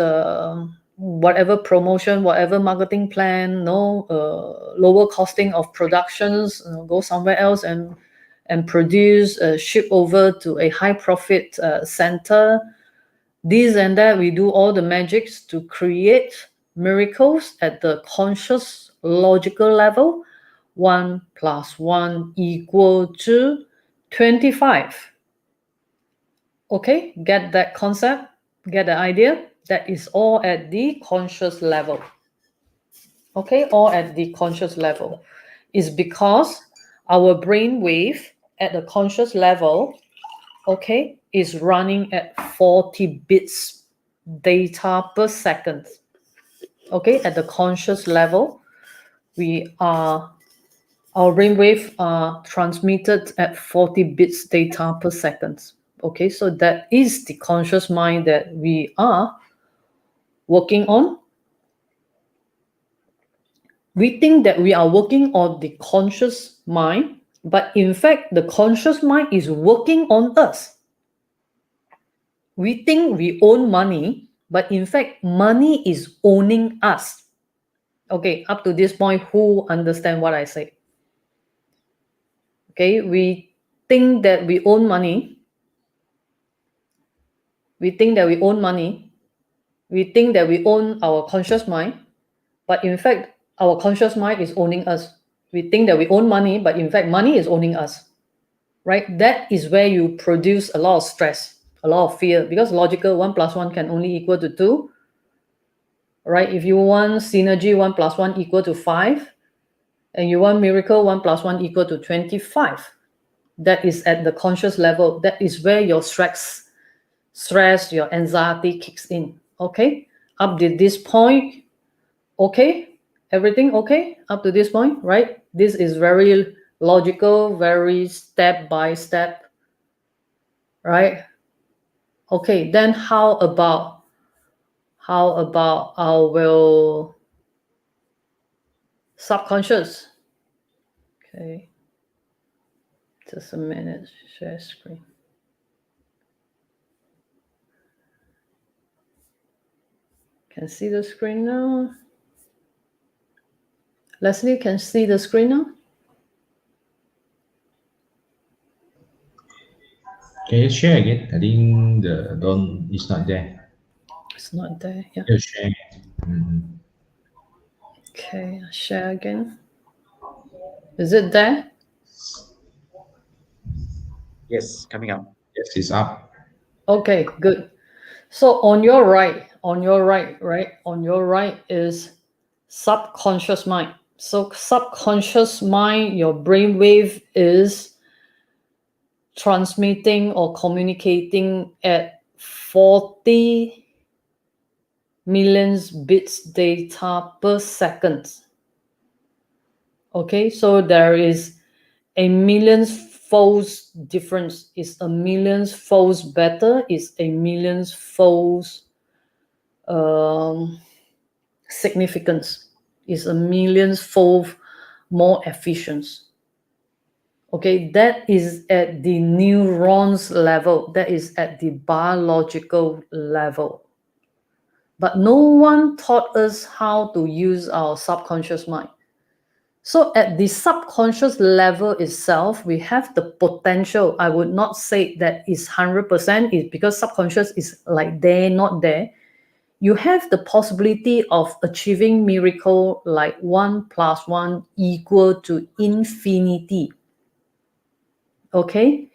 whatever promotion, whatever marketing plan, lower costing of productions, go somewhere else and produce, ship over to a high profit center. This and that, we do all the magics to create miracles at the conscious logical level. 1 + 1 equal to 25. Okay, get that concept? Get the idea? That is all at the conscious level. Okay, all at the conscious level. Is because our brain wave at the conscious level, okay, is running at 40 bits data per second. Okay, at the conscious level, our brainwave are transmitted at 40 bits data per second. Okay, so that is the conscious mind that we are working on. We think that we are working on the conscious mind, but in fact, the conscious mind is working on us. We think we own money, but in fact, money is owning us. Okay, up to this point, who understand what I say? Okay, we think that we own money. We think that we own money. We think that we own our conscious mind, but in fact, our conscious mind is owning us. We think that we own money, but in fact, money is owning us. Right? That is where you produce a lot of stress, a lot of fear, because logical 1 + 1 can only equal to 2. Right? If you want synergy, 1 + 1 equal to 5, and you want miracle, 1 + 1 equal to 25. That is at the conscious level. That is where your stress, your anxiety kicks in. Okay? Up to this point, okay? Everything okay up to this point, right? This is very logical, very step by step, right? Okay, then how about our subconscious? Okay, just a minute, share screen. Can see the screen now? Leslie, can see the screen now? Can you share again? I think the don't it's not there. It's not there, yeah. You share. Mhm. Okay, share again. Is it there? Yes, coming up. Yes, it's up. Okay, good. So on your right, right? On your right is subconscious mind. So subconscious mind, your brainwave is transmitting or communicating at 40 millions bits data per second. Okay, so there is a millions folds difference. Is a millions folds better? Is a millions folds significance? Is a millions fold more efficient? Okay, that is at the neurons level. That is at the biological level. But no one taught us how to use our subconscious mind. So at the subconscious level itself, we have the potential. I would not say that is 100%, is because subconscious is like there, not there. You have the possibility of achieving miracle like 1 + 1 equal to infinity. Okay?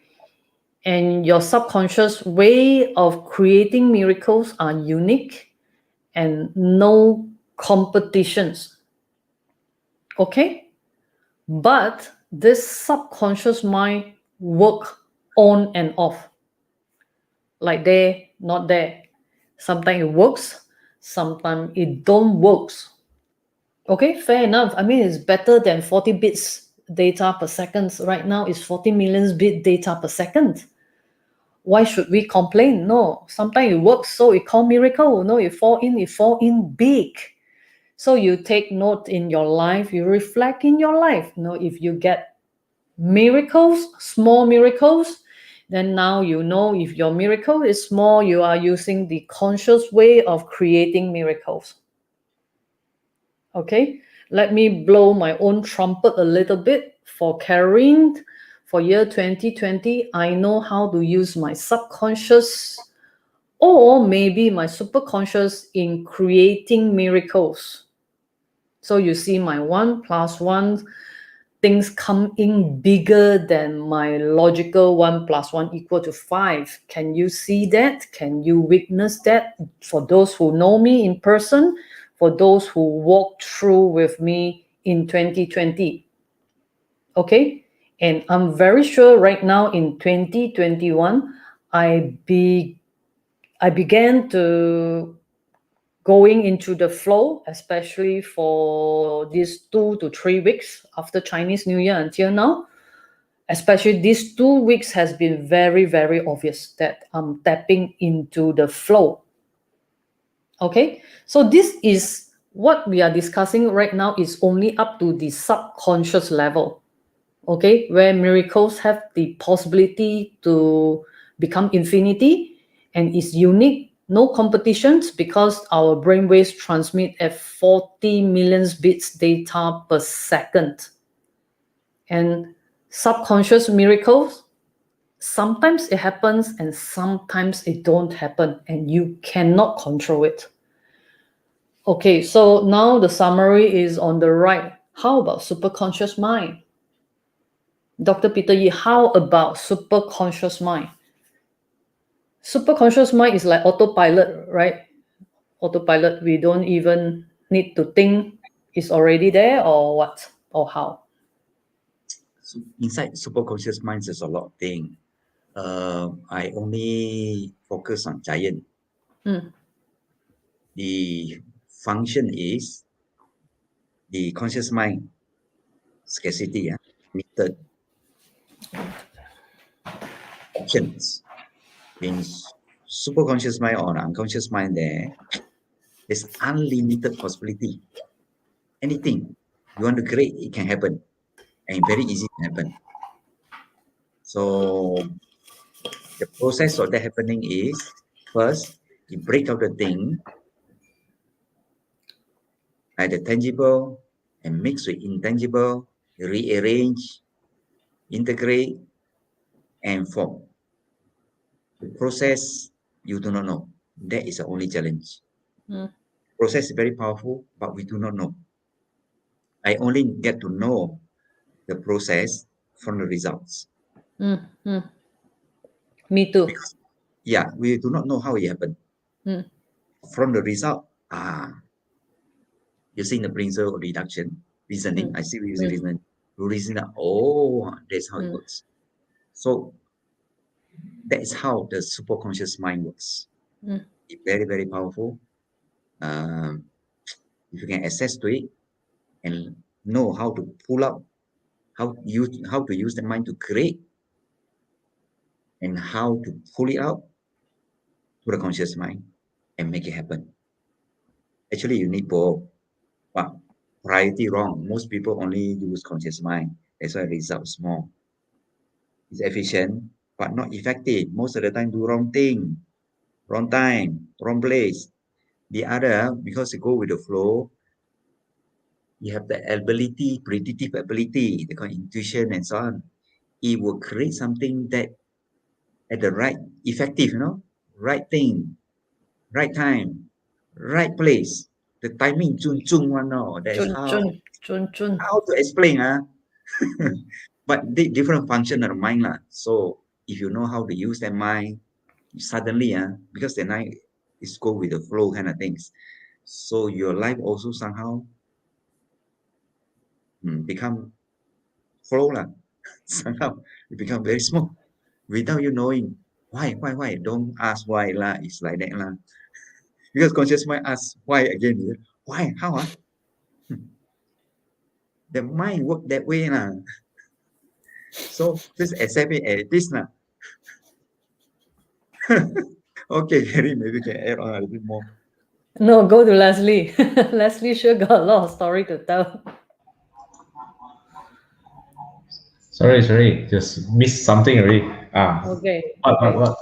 And your subconscious way of creating miracles are unique and no competitions. Okay? But this subconscious mind work on and off. Like there, not there. Sometimes it works, sometimes it don't works. Okay, fair enough. I mean, it's better than 40 bits data per second. Right now, it's 40 million bit data per second. Why should we complain? No, sometimes it works, so it called miracle. No, it fall in big. So you take note in your life, you reflect in your life. No, if you get miracles, small miracles, then now you know if your miracle is small, you are using the conscious way of creating miracles. Okay, let me blow my own trumpet a little bit for Caryn. For year 2020, I know how to use my subconscious or maybe my superconscious in creating miracles. So you see my 1 + 1 things come in bigger than my logical 1 + 1 equal to 5. Can you see that? Can you witness that? For those who know me in person, for those who walked through with me in 2020. Okay? And I'm very sure right now in 2021, I began to going into the flow, especially for these 2 to 3 weeks after Chinese New Year until now. Especially these 2 weeks has been very, very obvious that I'm tapping into the flow. Okay, so this is what we are discussing right now is only up to the subconscious level. Okay, where miracles have the possibility to become infinity and is unique, no competitions because our brainwaves transmit at 40 million bits data per second. And subconscious miracles, sometimes it happens and sometimes it don't happen and you cannot control it. Okay, so now the summary is on the right. How about superconscious mind? Dr. Peter Yi, how about superconscious mind? Superconscious mind is like autopilot, right? Autopilot, we don't even need to think, it's already there or what or how? So inside superconscious minds, there's a lot of things. I only focus on giant. Mm. The function is the conscious mind scarcity, limited options. In superconscious mind or unconscious mind, there's unlimited possibility. Anything you want to create, it can happen, and very easy to happen. So the process of that happening is, first you break out the thing, like the tangible, and mix with intangible, rearrange, integrate, and form. The process you do not know. That is the only challenge. Process is very powerful, but we do not know. I only get to know the process from the results. Me too. Because, we do not know how it happened. From the result, using the principle of reasoning, I see we use reasoning. Reason that, that's how it works. So that is how the superconscious mind works. It's very, very powerful. If you can access to it and know how to pull out, how to use the mind to create, and how to pull it out to the conscious mind and make it happen. Actually, you need both. But priority wrong. Most people only use conscious mind. That's why results small. It's efficient, but not effective. Most of the time, do wrong thing, wrong time, wrong place. The other, because you go with the flow, you have the ability, predictive ability, the kind of intuition and so on. It will create something that at the right, effective, right thing, right time, right place. The timing, chun one, no. That is how to explain, But different function of the mind, lah. So if you know how to use that mind, suddenly, because the mind is go with the flow kind of things. So your life also somehow become flow, lah. Somehow it become very small without you knowing why. Don't ask why, lah. It's like that, lah. Because conscious mind asks why again. Why? How? The mind work that way, lah. So just accept it as this, lah. Okay, Caryn, maybe you can add on a little bit more. No, go to Leslie. Leslie sure got a lot of story to tell. Sorry, just missed something already. Okay. What?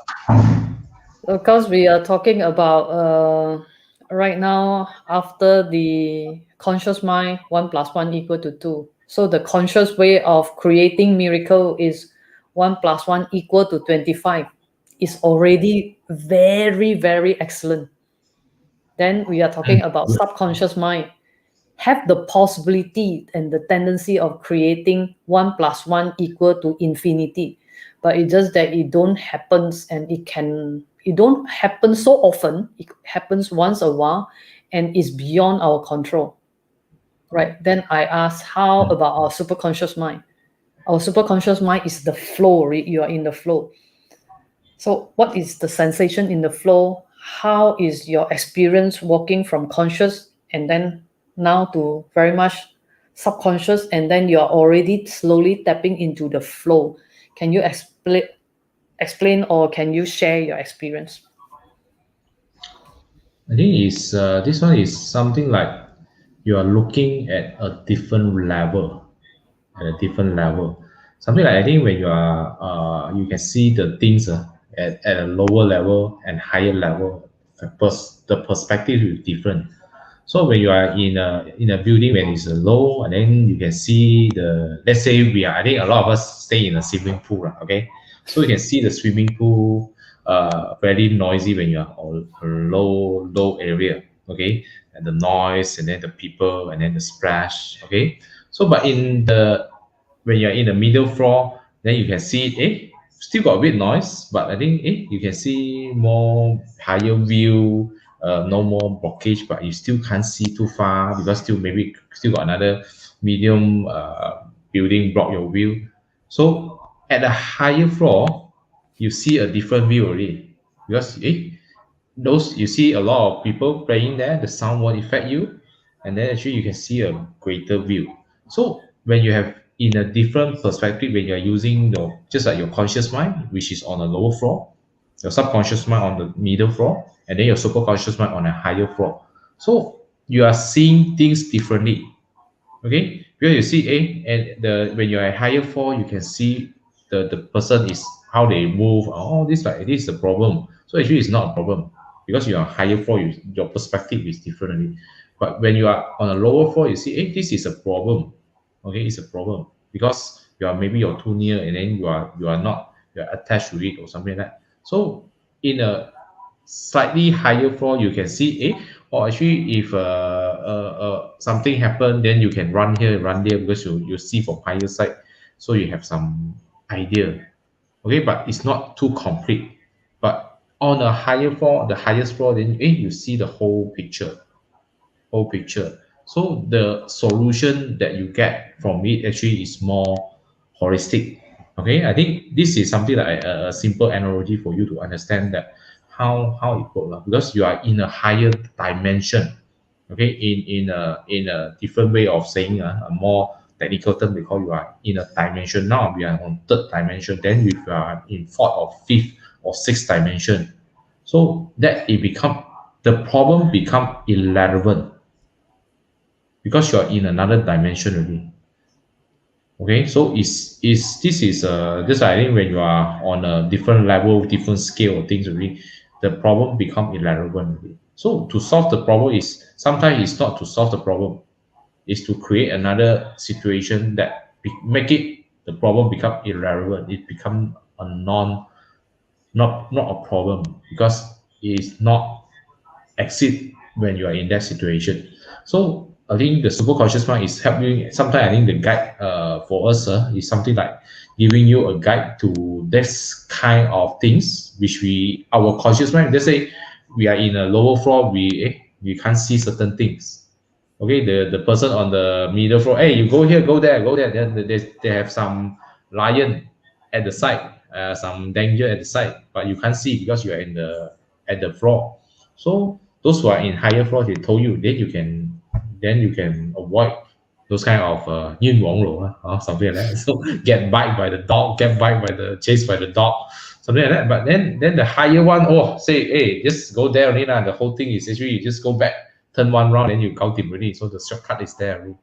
Of course, we are talking about right now after the conscious mind, 1 + 1 = 2. So the conscious way of creating miracle is 1 + 1 = 25. It's already very, very excellent. Then we are talking about subconscious mind. Have the possibility and the tendency of creating 1 + 1 = infinity, but it's just that it don't happens, and it don't happen so often. It happens once a while and is beyond our control, right? Then I ask, how about our superconscious mind? Our superconscious mind is the flow. You are in the flow. So what is the sensation in the flow? How is your experience walking from conscious and then now to very much subconscious, and then you're already slowly tapping into the flow? Can you explain or can you share your experience? I think it's this one is something like you are looking at a different level, Something like, I think when you are you can see the things at a lower level and higher level. The perspective is different. So when you are in a building when it's low, and then you can see let's say I think a lot of us stay in a swimming pool, okay? So you can see the swimming pool very noisy when you are on a low area, okay? And the noise, and then the people, and then the splash, okay? So but when you're in the middle floor, then you can see, still got a bit noise, but I think, you can see more higher view, no more blockage, but you still can't see too far because still got another medium building block your view. So at the higher floor, you see a different view already, because those you see a lot of people playing there, the sound won't affect you. and then actually you can see a greater view. So when you have in a different perspective, when you're using your just like your conscious mind, which is on a lower floor, your subconscious mind on the middle floor, and then your superconscious mind on a higher floor. So you are seeing things differently. Okay, because you see and the when you're at higher floor, you can see the person is how they move. Oh, this is a problem. So actually it's not a problem because you're on higher floor, your perspective is differently. But when you are on a lower floor, you see this is a problem. Okay, it's a problem because you are maybe you're too near, and then you are not, you're attached to it or something like that. So in a slightly higher floor, you can see, or actually, if something happen, then you can run here, run there, because you see from higher side, so you have some idea. Okay, but it's not too complete. But on a higher floor, the highest floor, then you see the whole picture. So the solution that you get from it actually is more holistic. Okay, I think this is something like a simple analogy for you to understand that how it works, because you are in a higher dimension. Okay, in a different way of saying, a more technical term, because you are in a dimension. Now we are on third dimension, then if you are in fourth or fifth or sixth dimension, so that it become, the problem become irrelevant because you're in another dimension already. Okay, so is this is this, I think when you are on a different level, different scale of things already, the problem become irrelevant already. So to solve the problem is sometimes it's not to solve the problem, is to create another situation that make it, the problem become irrelevant. It become a not a problem because it's not exit when you are in that situation. So I think the super conscious mind is helping. Sometimes I think the guide for us is something like giving you a guide to this kind of things which we, our conscious mind. Let's say we are in a lower floor, we can't see certain things. Okay, the person on the middle floor, hey, you go here, go there, go there. Then they have some lion at the side, some danger at the side, but you can't see because you are in the at the floor. So those who are in higher floor, they told you, then you can avoid those kind of 冤枉路, something like that. So get bite by the dog, get bite by the chased by the dog, something like that. But then the higher one, say, hey, just go there only lah. The whole thing is actually you just go back, turn one round, then you count it already. So the shortcut is there already.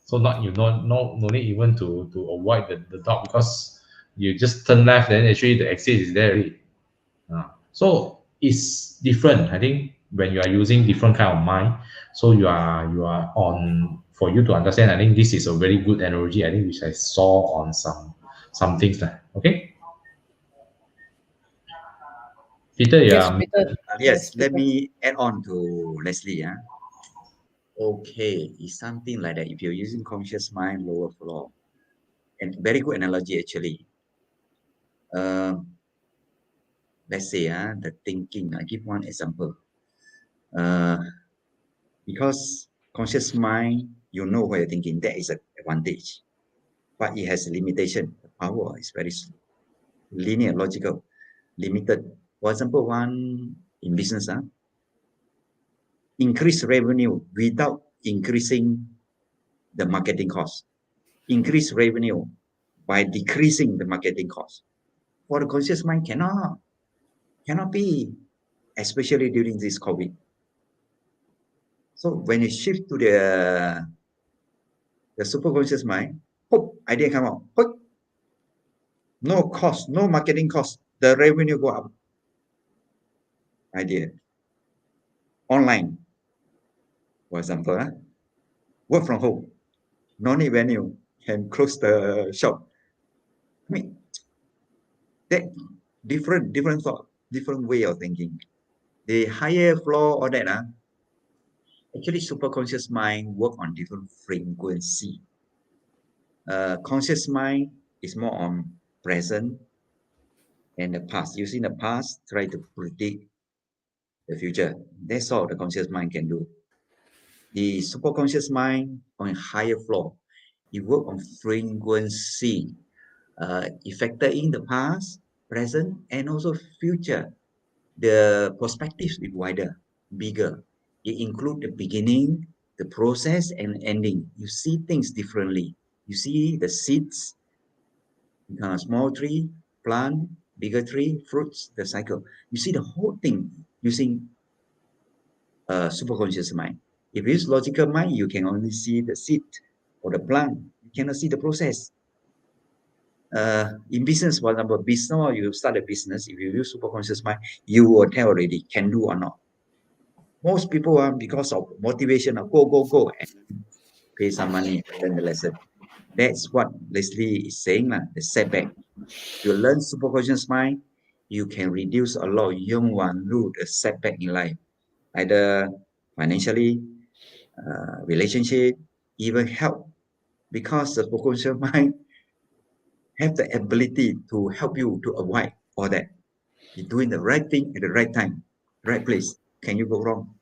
So not you no need even to avoid the dog, because you just turn left, then actually the exit is there already. So it's different. I think when you are using different kind of mind, so you are on, for you to understand. I think this is a very good analogy. I think which I saw on some things lah. Okay, Peter, Yes, yeah, Peter. Yes, Yes, let Peter. me add on to Leslie. Okay, it's something like that. If you're using conscious mind, lower floor, and very good analogy actually. Let's say the thinking. I give one example. Uh, because conscious mind, you know what you're thinking. That is an advantage, but it has a limitation. The power is very linear, logical, limited. For example, one in business, increase revenue without increasing the marketing cost. Increase revenue by decreasing the marketing cost. For the conscious mind, cannot be, especially during this COVID. So when you shift to the superconscious mind, idea come out, no cost, no marketing cost, the revenue go up. Idea. Online, for example, work from home, no need venue, can close the shop. I mean, that different thought, different way of thinking. The higher floor or that, actually superconscious mind work on different frequency. Conscious mind is more on present and the past. Using the past, try to predict the future. That's all the conscious mind can do. The superconscious mind on a higher floor, it work on frequency, factor in the past, present, and also future. The perspective is wider, bigger. It include the beginning, the process and ending. You see things differently. You see the seeds, small tree, plant, bigger tree, fruits, the cycle. You see the whole thing using superconscious mind. If you use logical mind, you can only see the seed or the plant. You cannot see the process. In business, for example, business, you start a business, if you use superconscious mind, you will tell already, can do or not. Most people are because of motivation of go, and pay some money, learn the lesson. That's what Leslie is saying, the setback. You learn superconscious mind, you can reduce a lot of young one lose the setback in life, either financially, relationship, even health, because the superconscious mind have the ability to help you to avoid all that. You're doing the right thing at the right time, right place. Can you go wrong?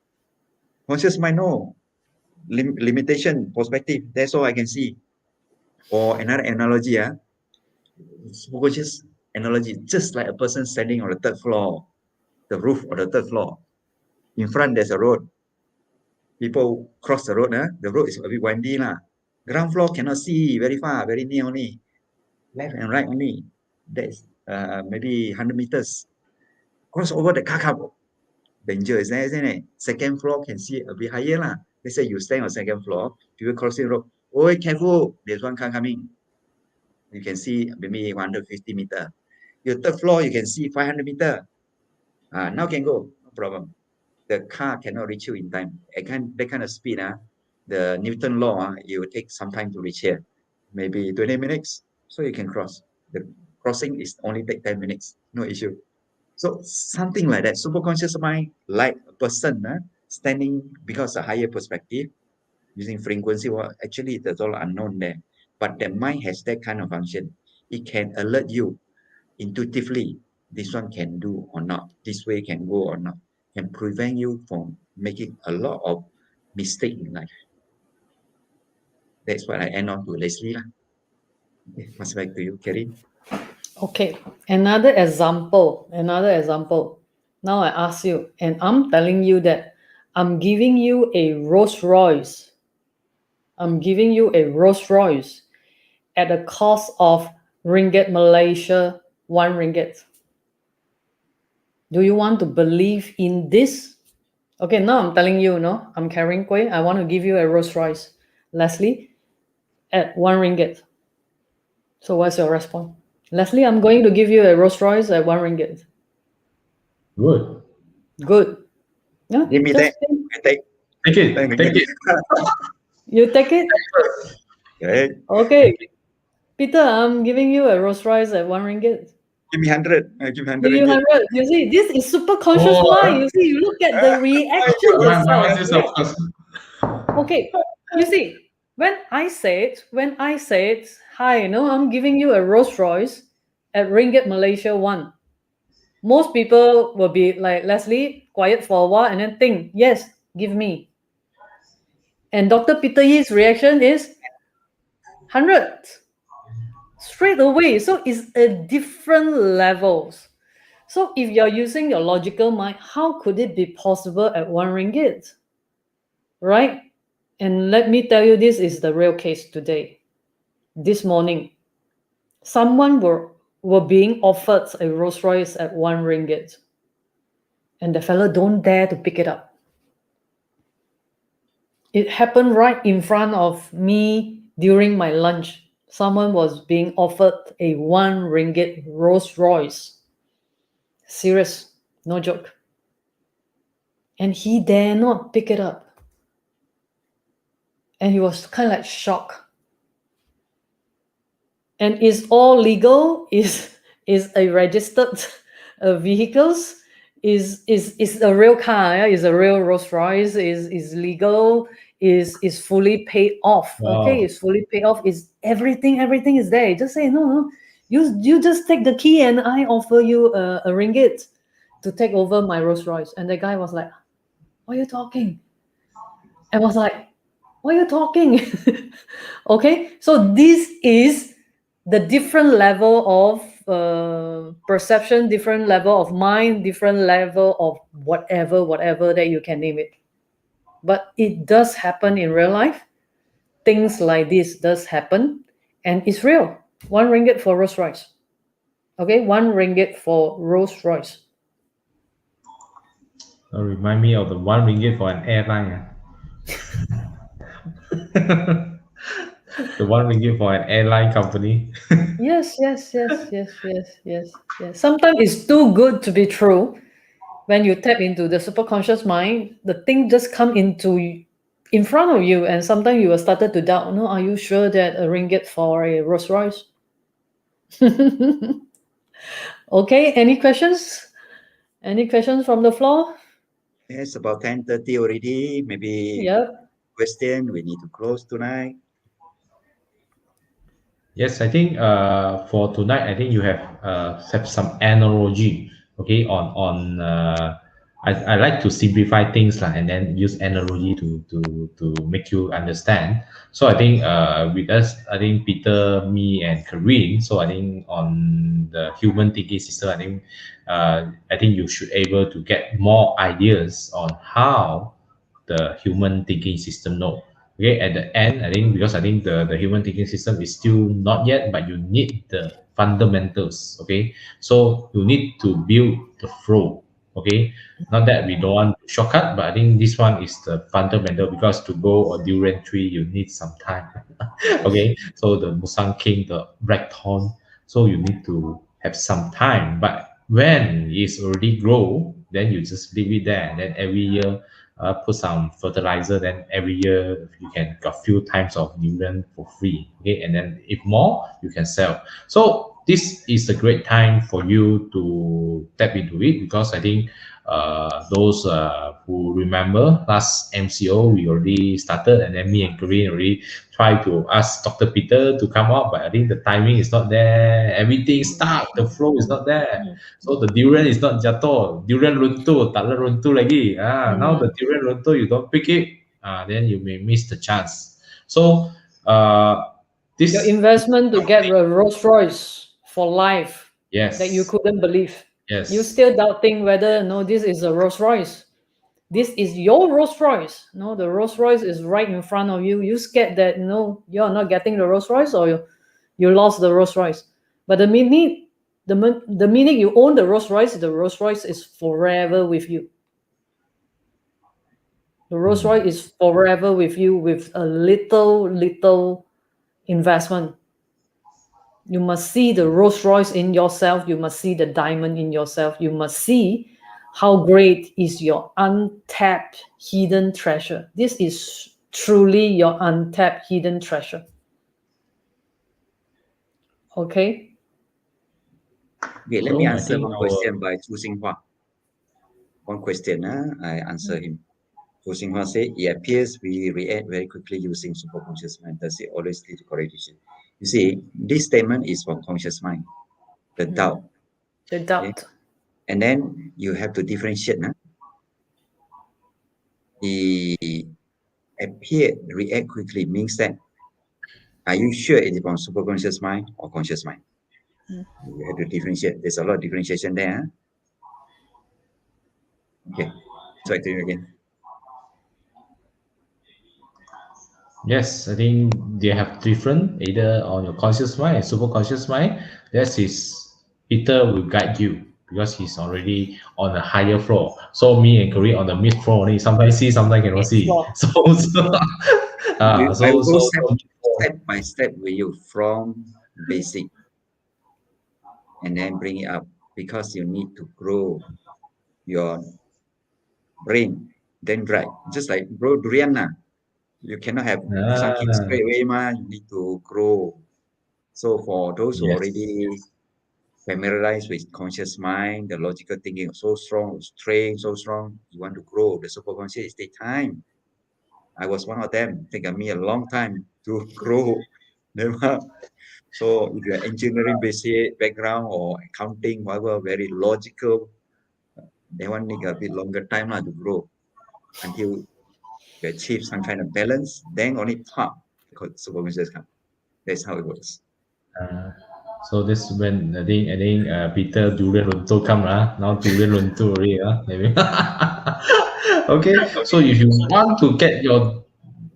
Conscious mind, no. Limitation, perspective, that's all I can see. Or another analogy, superconscious analogy, just like a person standing on the third floor, the roof of the third floor. In front, there's a road. People cross the road, the road is a bit windy. Ground floor cannot see very far, very near only. Left and right only. That's maybe 100 meters. Cross over the car cab. Danger is there, isn't it? Second floor can see a bit higher. Let's say you stand on second floor, people crossing the road. Oh, careful, there's one car coming. You can see maybe 150 meter. Your third floor, you can see 500 meter. Now can go, no problem. The car cannot reach you in time. That kind of speed, the Newton law, it will take some time to reach here. Maybe 20 minutes, so you can cross. The crossing is only take 10 minutes, no issue. So something like that. Superconscious mind, like a person standing because a higher perspective, using frequency, well, actually that's all unknown there. But the mind has that kind of function. It can alert you intuitively. This one can do or not. This way can go or not. Can prevent you from making a lot of mistake in life. That's what I end on to Leslie. Okay, pass back to you, Caryn. Okay, another example. Now I ask you, and I'm telling you that I'm giving you a Rolls Royce. I'm giving you a Rolls Royce at the cost of ringgit Malaysia, 1 ringgit. Do you want to believe in this? Okay, now I'm telling you, I'm Caryn Koay. I want to give you a Rolls Royce, Leslie, at 1 ringgit. So what's your response? Leslie, I'm going to give you a Rolls Royce at 1 ringgit. Good. Yeah, Give me that. I take. Take it. Take it. You take it? Okay. Okay. Peter, I'm giving you a Rolls Royce at 1 ringgit. Give me 100. I give 100. Give you 100. You see, this is super conscious mind. You see, you look at the reaction itself. Okay. You see, when I said, hi, I'm giving you a Rolls Royce at ringgit Malaysia 1. Most people will be like, Leslie, quiet for a while and then think, yes, give me. And Dr. Peter Yi's reaction is 100. Straight away. So it's a different levels. So if you're using your logical mind, how could it be possible at 1 ringgit? Right? And let me tell you, this is the real case today. This morning, someone were being offered a Rolls Royce at 1 ringgit. And the fellow don't dare to pick it up. It happened right in front of me during my lunch. Someone was being offered a 1 ringgit Rolls Royce. Serious, no joke. And he dare not pick it up. And he was kind of like shocked. And is all legal? Is a registered vehicles? Is a real car? Yeah? Is a real Rolls Royce? Is legal? Is fully paid off? Wow. Okay, is fully paid off. Is everything is there? Just say no. You just take the key and I offer you a ringgit to take over my Rolls Royce. And the guy was like, "What are you talking?" I was like, "What are you talking?" Okay, so this is the different level of perception, different level of mind, different level of whatever that you can name it. but it does happen in real life. Things like this does happen, and it's real. 1 ringgit for Rolls Royce. Okay, 1 ringgit for Rolls Royce. Remind me of the 1 ringgit for an airline. The 1 ringgit for an airline company. Yes. Sometimes it's too good to be true. When you tap into the superconscious mind, the thing just come in front of you, and sometimes you will started to doubt. No, are you sure that a ringgit for a Rolls Royce? Okay, any questions? Any questions from the floor? It's about 10:30 already. Maybe Yep. question. We need to close tonight. Yes, I think for tonight, I think you have some analogy. Okay, I like to simplify things lah, and then use analogy to make you understand. So I think with us, I think Peter, me, and Caryn. So I think on the human thinking system, I think you should able to get more ideas on how the human thinking system know. Okay, at the end, I think because I think the human thinking system is still not yet, but you need the fundamentals. Okay, so you need to build the flow. Okay, not that we don't want shortcut, but I think this one is the fundamental because to go a durian tree, you need some time. Okay, so the Musang King, the Blackthorn, so you need to have some time. But when it's already grow, then you just leave it there. And then every year, put some fertilizer. Then every year you can got few times of durian for free. Okay, and then if more, you can sell. So this is a great time for you to tap into it because I think those who remember last MCO we already started, and then me and Korean already tried to ask Dr. Peter to come up, but I think the timing is not there. Everything stuck, the flow is not there. So the durian is not jatuh, durian runtuh, tak ada runtuh lagi. Now the durian runtuh, you don't pick it, then you may miss the chance. So this Your investment to get a Rolls Royce for life yes, that you couldn't believe. yes, You still doubting whether no, this is a Rolls Royce. This is your Rolls Royce. No, the Rolls Royce is right in front of you. You scared that no, you're not getting the Rolls Royce, or you lost the Rolls Royce. But the minute you own the Rolls Royce is forever with you. The Rolls Royce is forever with you with a little investment. You must see the Rolls Royce in yourself. You must see the diamond in yourself. You must see how great is your untapped hidden treasure. This is truly your untapped hidden treasure. Okay? Okay, let So me I answer think one question by Chu Xinghua. One question, I answer him. Chu Xinghua said, it appears we react very quickly using superconscious mind. Does it always lead to correlation? You see, this statement is from conscious mind, the doubt. The doubt. And then you have to differentiate. He appeared react quickly means that, are you sure it is from superconscious mind or conscious mind? You have to differentiate. There's a lot of differentiation there. Okay, back to you again. yes, I think they have different either on your conscious mind and super conscious mind. That is Peter will guide you because he's already on a higher floor. So me and Korea on the mid floor only. Sometimes see, sometimes cannot see. Floor. I will go step by step with you from basic and then bring it up because you need to grow your brain, then right. Just like grow durian. You cannot have something straight away, you need to grow. So for those who Yes. already familiarized with conscious mind, the logical thinking so strong, trained so strong, you want to grow. The superconscious, it take time. I was one of them. It took me a long time to grow. So if you're engineering basic background or accounting, whatever, very logical, they want need a bit longer time to grow until you achieve some kind of balance. Then only pop, superconscious come. That's how it works. So this when I think Peter Durian Lunto come now Durian Lunto already maybe. Okay, so if you want to get your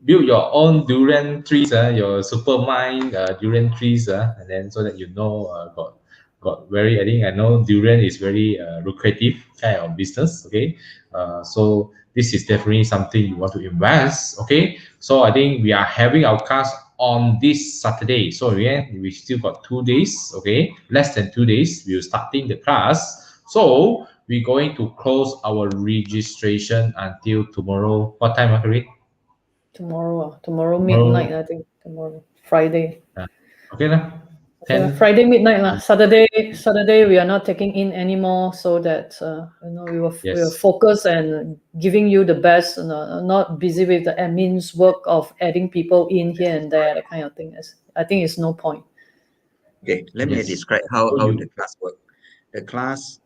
build your own durian trees, your Supermind durian trees, and then so that you know got very I know durian is very lucrative kind of business. Okay, so this is definitely something you want to invest. Okay, so I think we are having our class on this Saturday. So again, we still got 2 days. Okay, less than 2 days. We're starting the class. So we're going to close our registration until tomorrow. What time, Caryn? Tomorrow midnight, Tomorrow. I think. Tomorrow, Friday. Okay lah. Okay, 10. Friday midnight lah. Saturday we are not taking in anymore, so that we will Yes. focus and giving you the best. Not busy with the admin's work of adding people in here and there, that kind of thing. I think it's no point. Okay, let me Yes. describe So how you, the class works. The class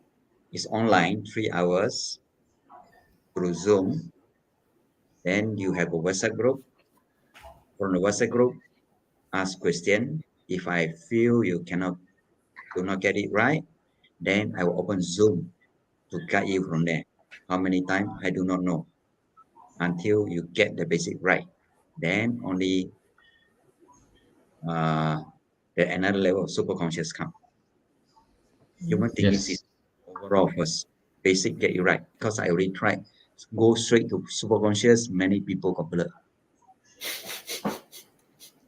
is online, 3 hours through Zoom. Then you have a WhatsApp group. From the WhatsApp group, ask question. If I feel you do not get it right, then I will open Zoom to guide you from there. How many times I do not know until you get the basic right. Then only the another level of superconscious come. Human thinking yes. system overall first. Basic get you right. Because I already tried. Go straight to superconscious, many people got blur.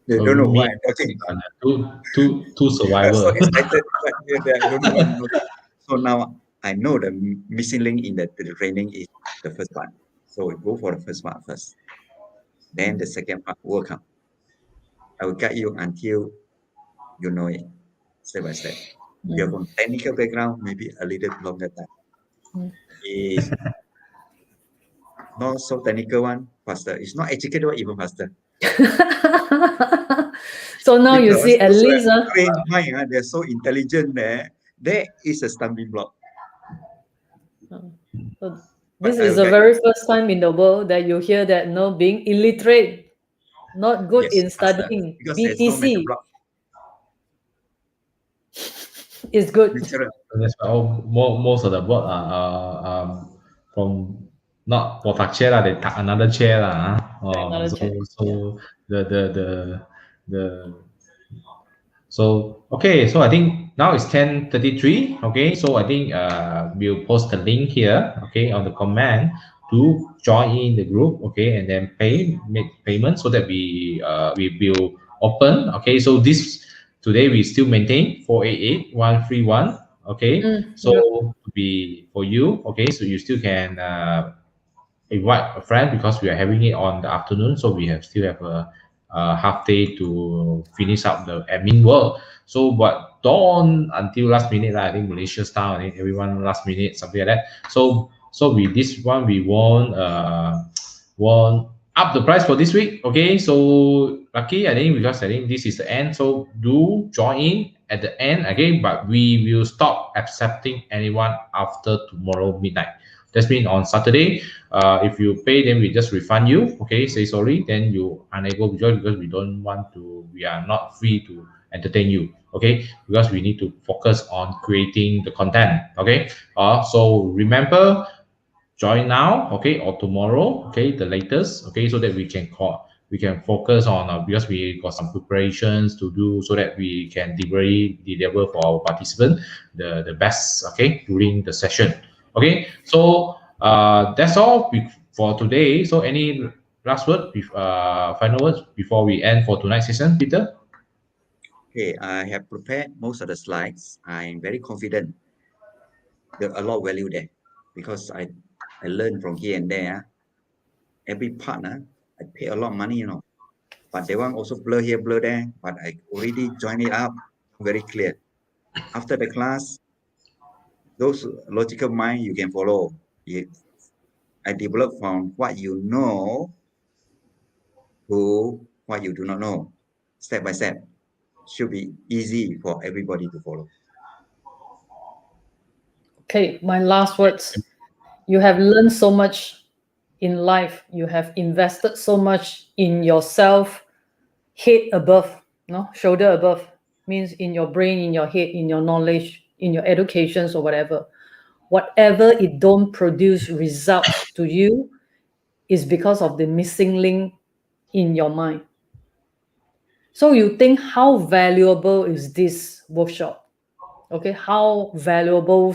They So don't know me, why I'm talking. two I'm so survivor. excited, but they don't know what I'm talking. So now I know the missing link in the training is the first part. So we go for the first part first. Then the second part will come. I will guide you until you know it, step by step. If you're from technical background, maybe a little longer time. Is not so technical one, faster. It's not educated one, even faster. So now you Because see, at those who least have trained mind, they're so intelligent there. There is a stumbling block. so But this I is will the guide very you. first time in the world that you hear that being illiterate, not good Yes, in faster. studying, Because there's no mental BTC block. is good. Natural. That's why most of the board are from not for chair lah. They tuck another chair lah. Another So check. so Yeah. the so okay, so I think now it's 10:33. Okay, so I think we'll post the link here. Okay, on the comment to join in the group. Okay, and then make payment so that we will open. Okay, so this today we still maintain 488-131. Okay, so Yep. to be for you. Okay, so you still can invite a friend because we are having it on the afternoon, so we have still have a half day to finish up the admin work. So, but don't until last minute. I think Malaysia style. I think everyone last minute something like that. So with this one, we won't up the price for this week. Okay, so lucky I think because I think this is the end. So do join in at the end again, but we will stop accepting anyone after tomorrow midnight. That's mean on Saturday, if you pay, then we just refund you. Okay, say sorry, then you unable to join because we don't want to. We are not free to entertain you. Okay, because we need to focus on creating the content. Okay, so remember join now, okay, or tomorrow, okay, the latest, okay, so that we can focus on because we got some preparations to do so that we can deliver for our participant the best, okay, during the session. Okay, so that's all for today. So any last word, final words before we end for tonight's session, Peter? Okay, I have prepared most of the slides. I'm very confident there's a lot of value there because I learned from here and there. Every partner, I pay a lot of money, but they want also blur here, blur there. But I already joined it up, very clear. After the class, those logical mind you can follow. I develop from what you know to what you do not know, step by step. Should be easy for everybody to follow. Okay, my last words. You have learned so much in life. You have invested so much in yourself, head above, no, shoulder above. means in your brain, in your head, in your knowledge, in your educations or whatever. Whatever it don't produce results to you is because of the missing link in your mind. So you think how valuable is this workshop? Okay, how valuable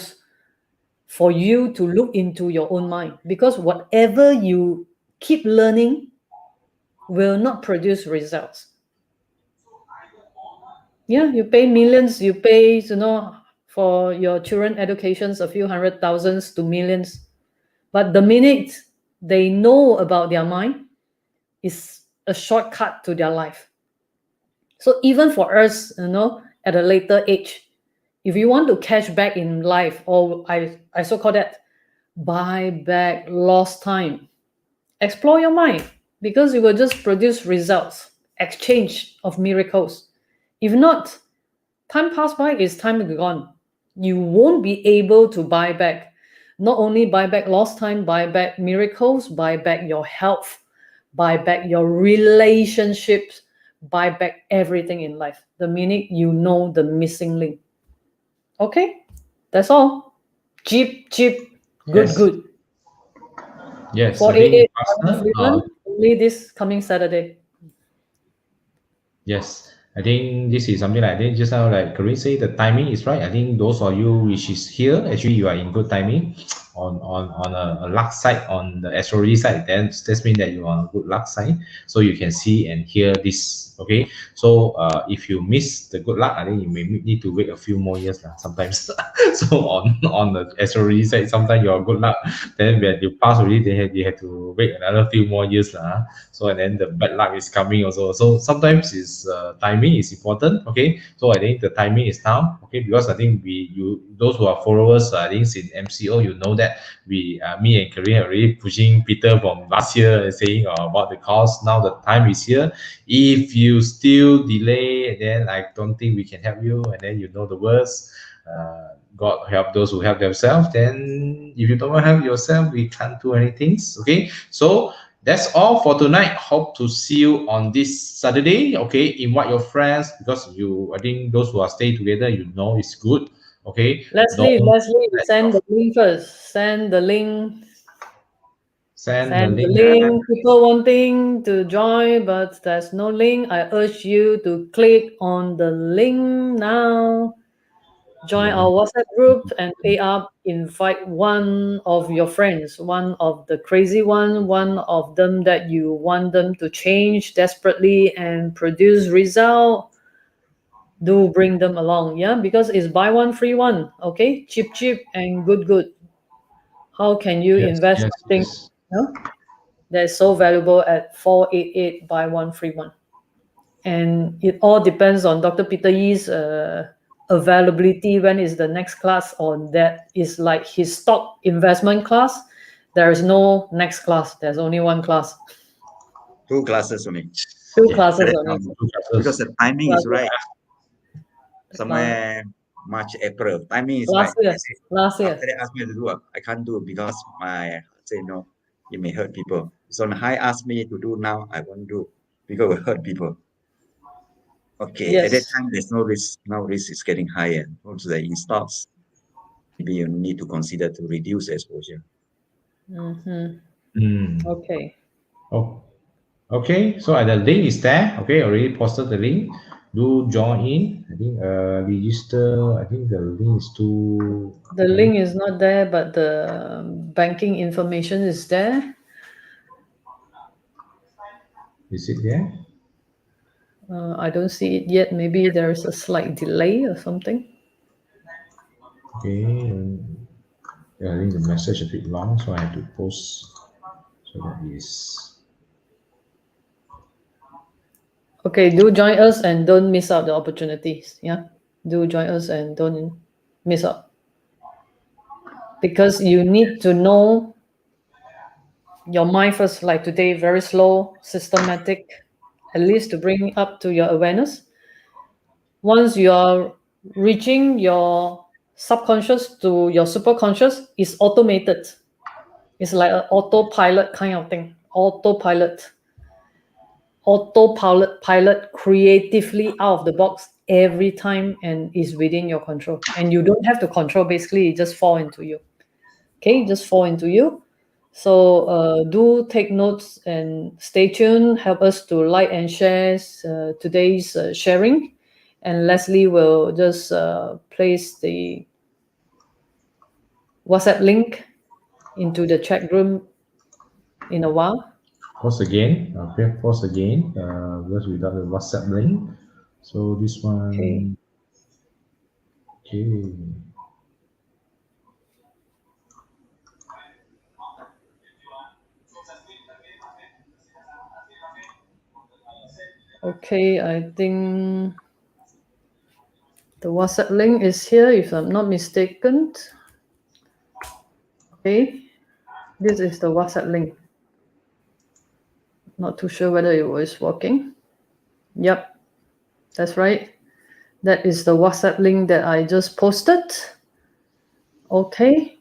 for you to look into your own mind, because whatever you keep learning will not produce results. Yeah, you pay millions, you pay, for your children educations, a few hundred thousands to millions. But the minute they know about their mind is a shortcut to their life. So even for us, at a later age, if you want to cash back in life, or I so-call that buy back lost time, explore your mind, because it will just produce results, exchange of miracles. If not, time passed by is time gone. You won't be able to buy back. Not only buy back lost time, buy back miracles, buy back your health, buy back your relationships, buy back everything in life. The minute you know the missing link. Okay? That's all. Cheap, cheap, good, Yes. good. Yes, I think 488 Pastor. only this coming Saturday. Yes, I think this is something like this. Just now, like Caryn say, the timing is right. I think those of you which is here, actually, you are in good timing. On a luck side, on the astrology side, then this means that you are on good luck side. So you can see and hear this. Okay, so if you miss the good luck, I think you may need to wait a few more years lah, sometimes. So on the astrology side, sometimes you are good luck. Then when you pass already, you have to wait another few more years lah. So and then the bad luck is coming also. So sometimes is timing is important. Okay, so I think the timing is now. Okay, because I think those who are followers, I think in MCO, you know that me and Caryn are already pushing Peter from last year and saying about the cost. Now the time is here. If you still delay, then I don't think we can help you. And then you know the worst. God help those who help themselves. Then if you don't help yourself, we can't do anything. Okay, so that's all for tonight. Hope to see you on this Saturday. Okay, invite your friends, because I think those who are staying together, it's good. Okay, Leslie, don't send the link first. Send the link. send the Send the link. link. People wanting to join, but there's no link. I urge you to click on the link now. Join our WhatsApp group and pay up. Invite one of your friends, one of the crazy one of them that you want them to change desperately and produce result. Do bring them along, yeah, because it's buy one free one. Okay, cheap and good. How can you Yes, invest yes, something, yes. that is so valuable at 488 buy one free one? And it all depends on Dr. Peter Yi's availability. When is the next class? Or that is like his stock investment class. There is no next class. There's only one class. 2 classes only. Two Yeah, classes Correct. only. Because the timing is right. Class- Somewhere March, April. Timing is Last right. year. I say, Last year. after they ask me to do, I can't do because my heart say no, it may hurt people. So when High asked me to do now, I won't do because it will hurt people. Okay, at that Yes. time there's no risk. Now risk is getting higher. Also the in stocks, maybe you need to consider to reduce exposure. Mm-hmm. Mm. Okay. Oh, okay. So the link is there. Okay, already posted the link. Do join in. I think register. I think the link is too. The Okay. link is not there, but the banking information is there. Is it there? I don't see it yet. Maybe there's a slight delay or something. Okay. Yeah, I think the message a bit long, so I have to post. So that is. Okay, do join us and don't miss out the opportunities. Yeah, do join us and don't miss out, because you need to know your mind first. Like today, very slow, systematic, at least to bring up to your awareness. Once you are reaching your subconscious to your superconscious, it's automated. It's like an autopilot kind of thing. Autopilot, pilot creatively out of the box every time and is within your control. And you don't have to control, basically, it just fall into you. Okay, just fall into you. So do take notes and stay tuned. Help us to like and share today's sharing. And Leslie will just place the WhatsApp link into the chat room in a while. Pause again. Okay, pause again. Because without the WhatsApp link. So this Okay. one. Okay. Okay, I think the WhatsApp link is here, if I'm not mistaken. Okay, this is the WhatsApp link. Not too sure whether it was working. Yep, that's right. That is the WhatsApp link that I just posted. Okay,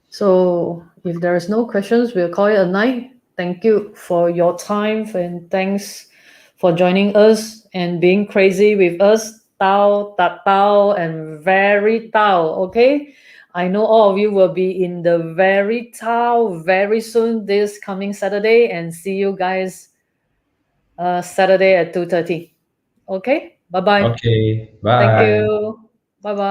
so if there is no questions, we'll call it a night. Thank you for your time and thanks for joining us and being crazy with us. Tao, tat tao, and very tao. Okay, I know all of you will be in the very tao very soon this coming Saturday, and see you guys Saturday at 2:30. Okay, bye bye. Okay. Thank Bye. you. Bye bye.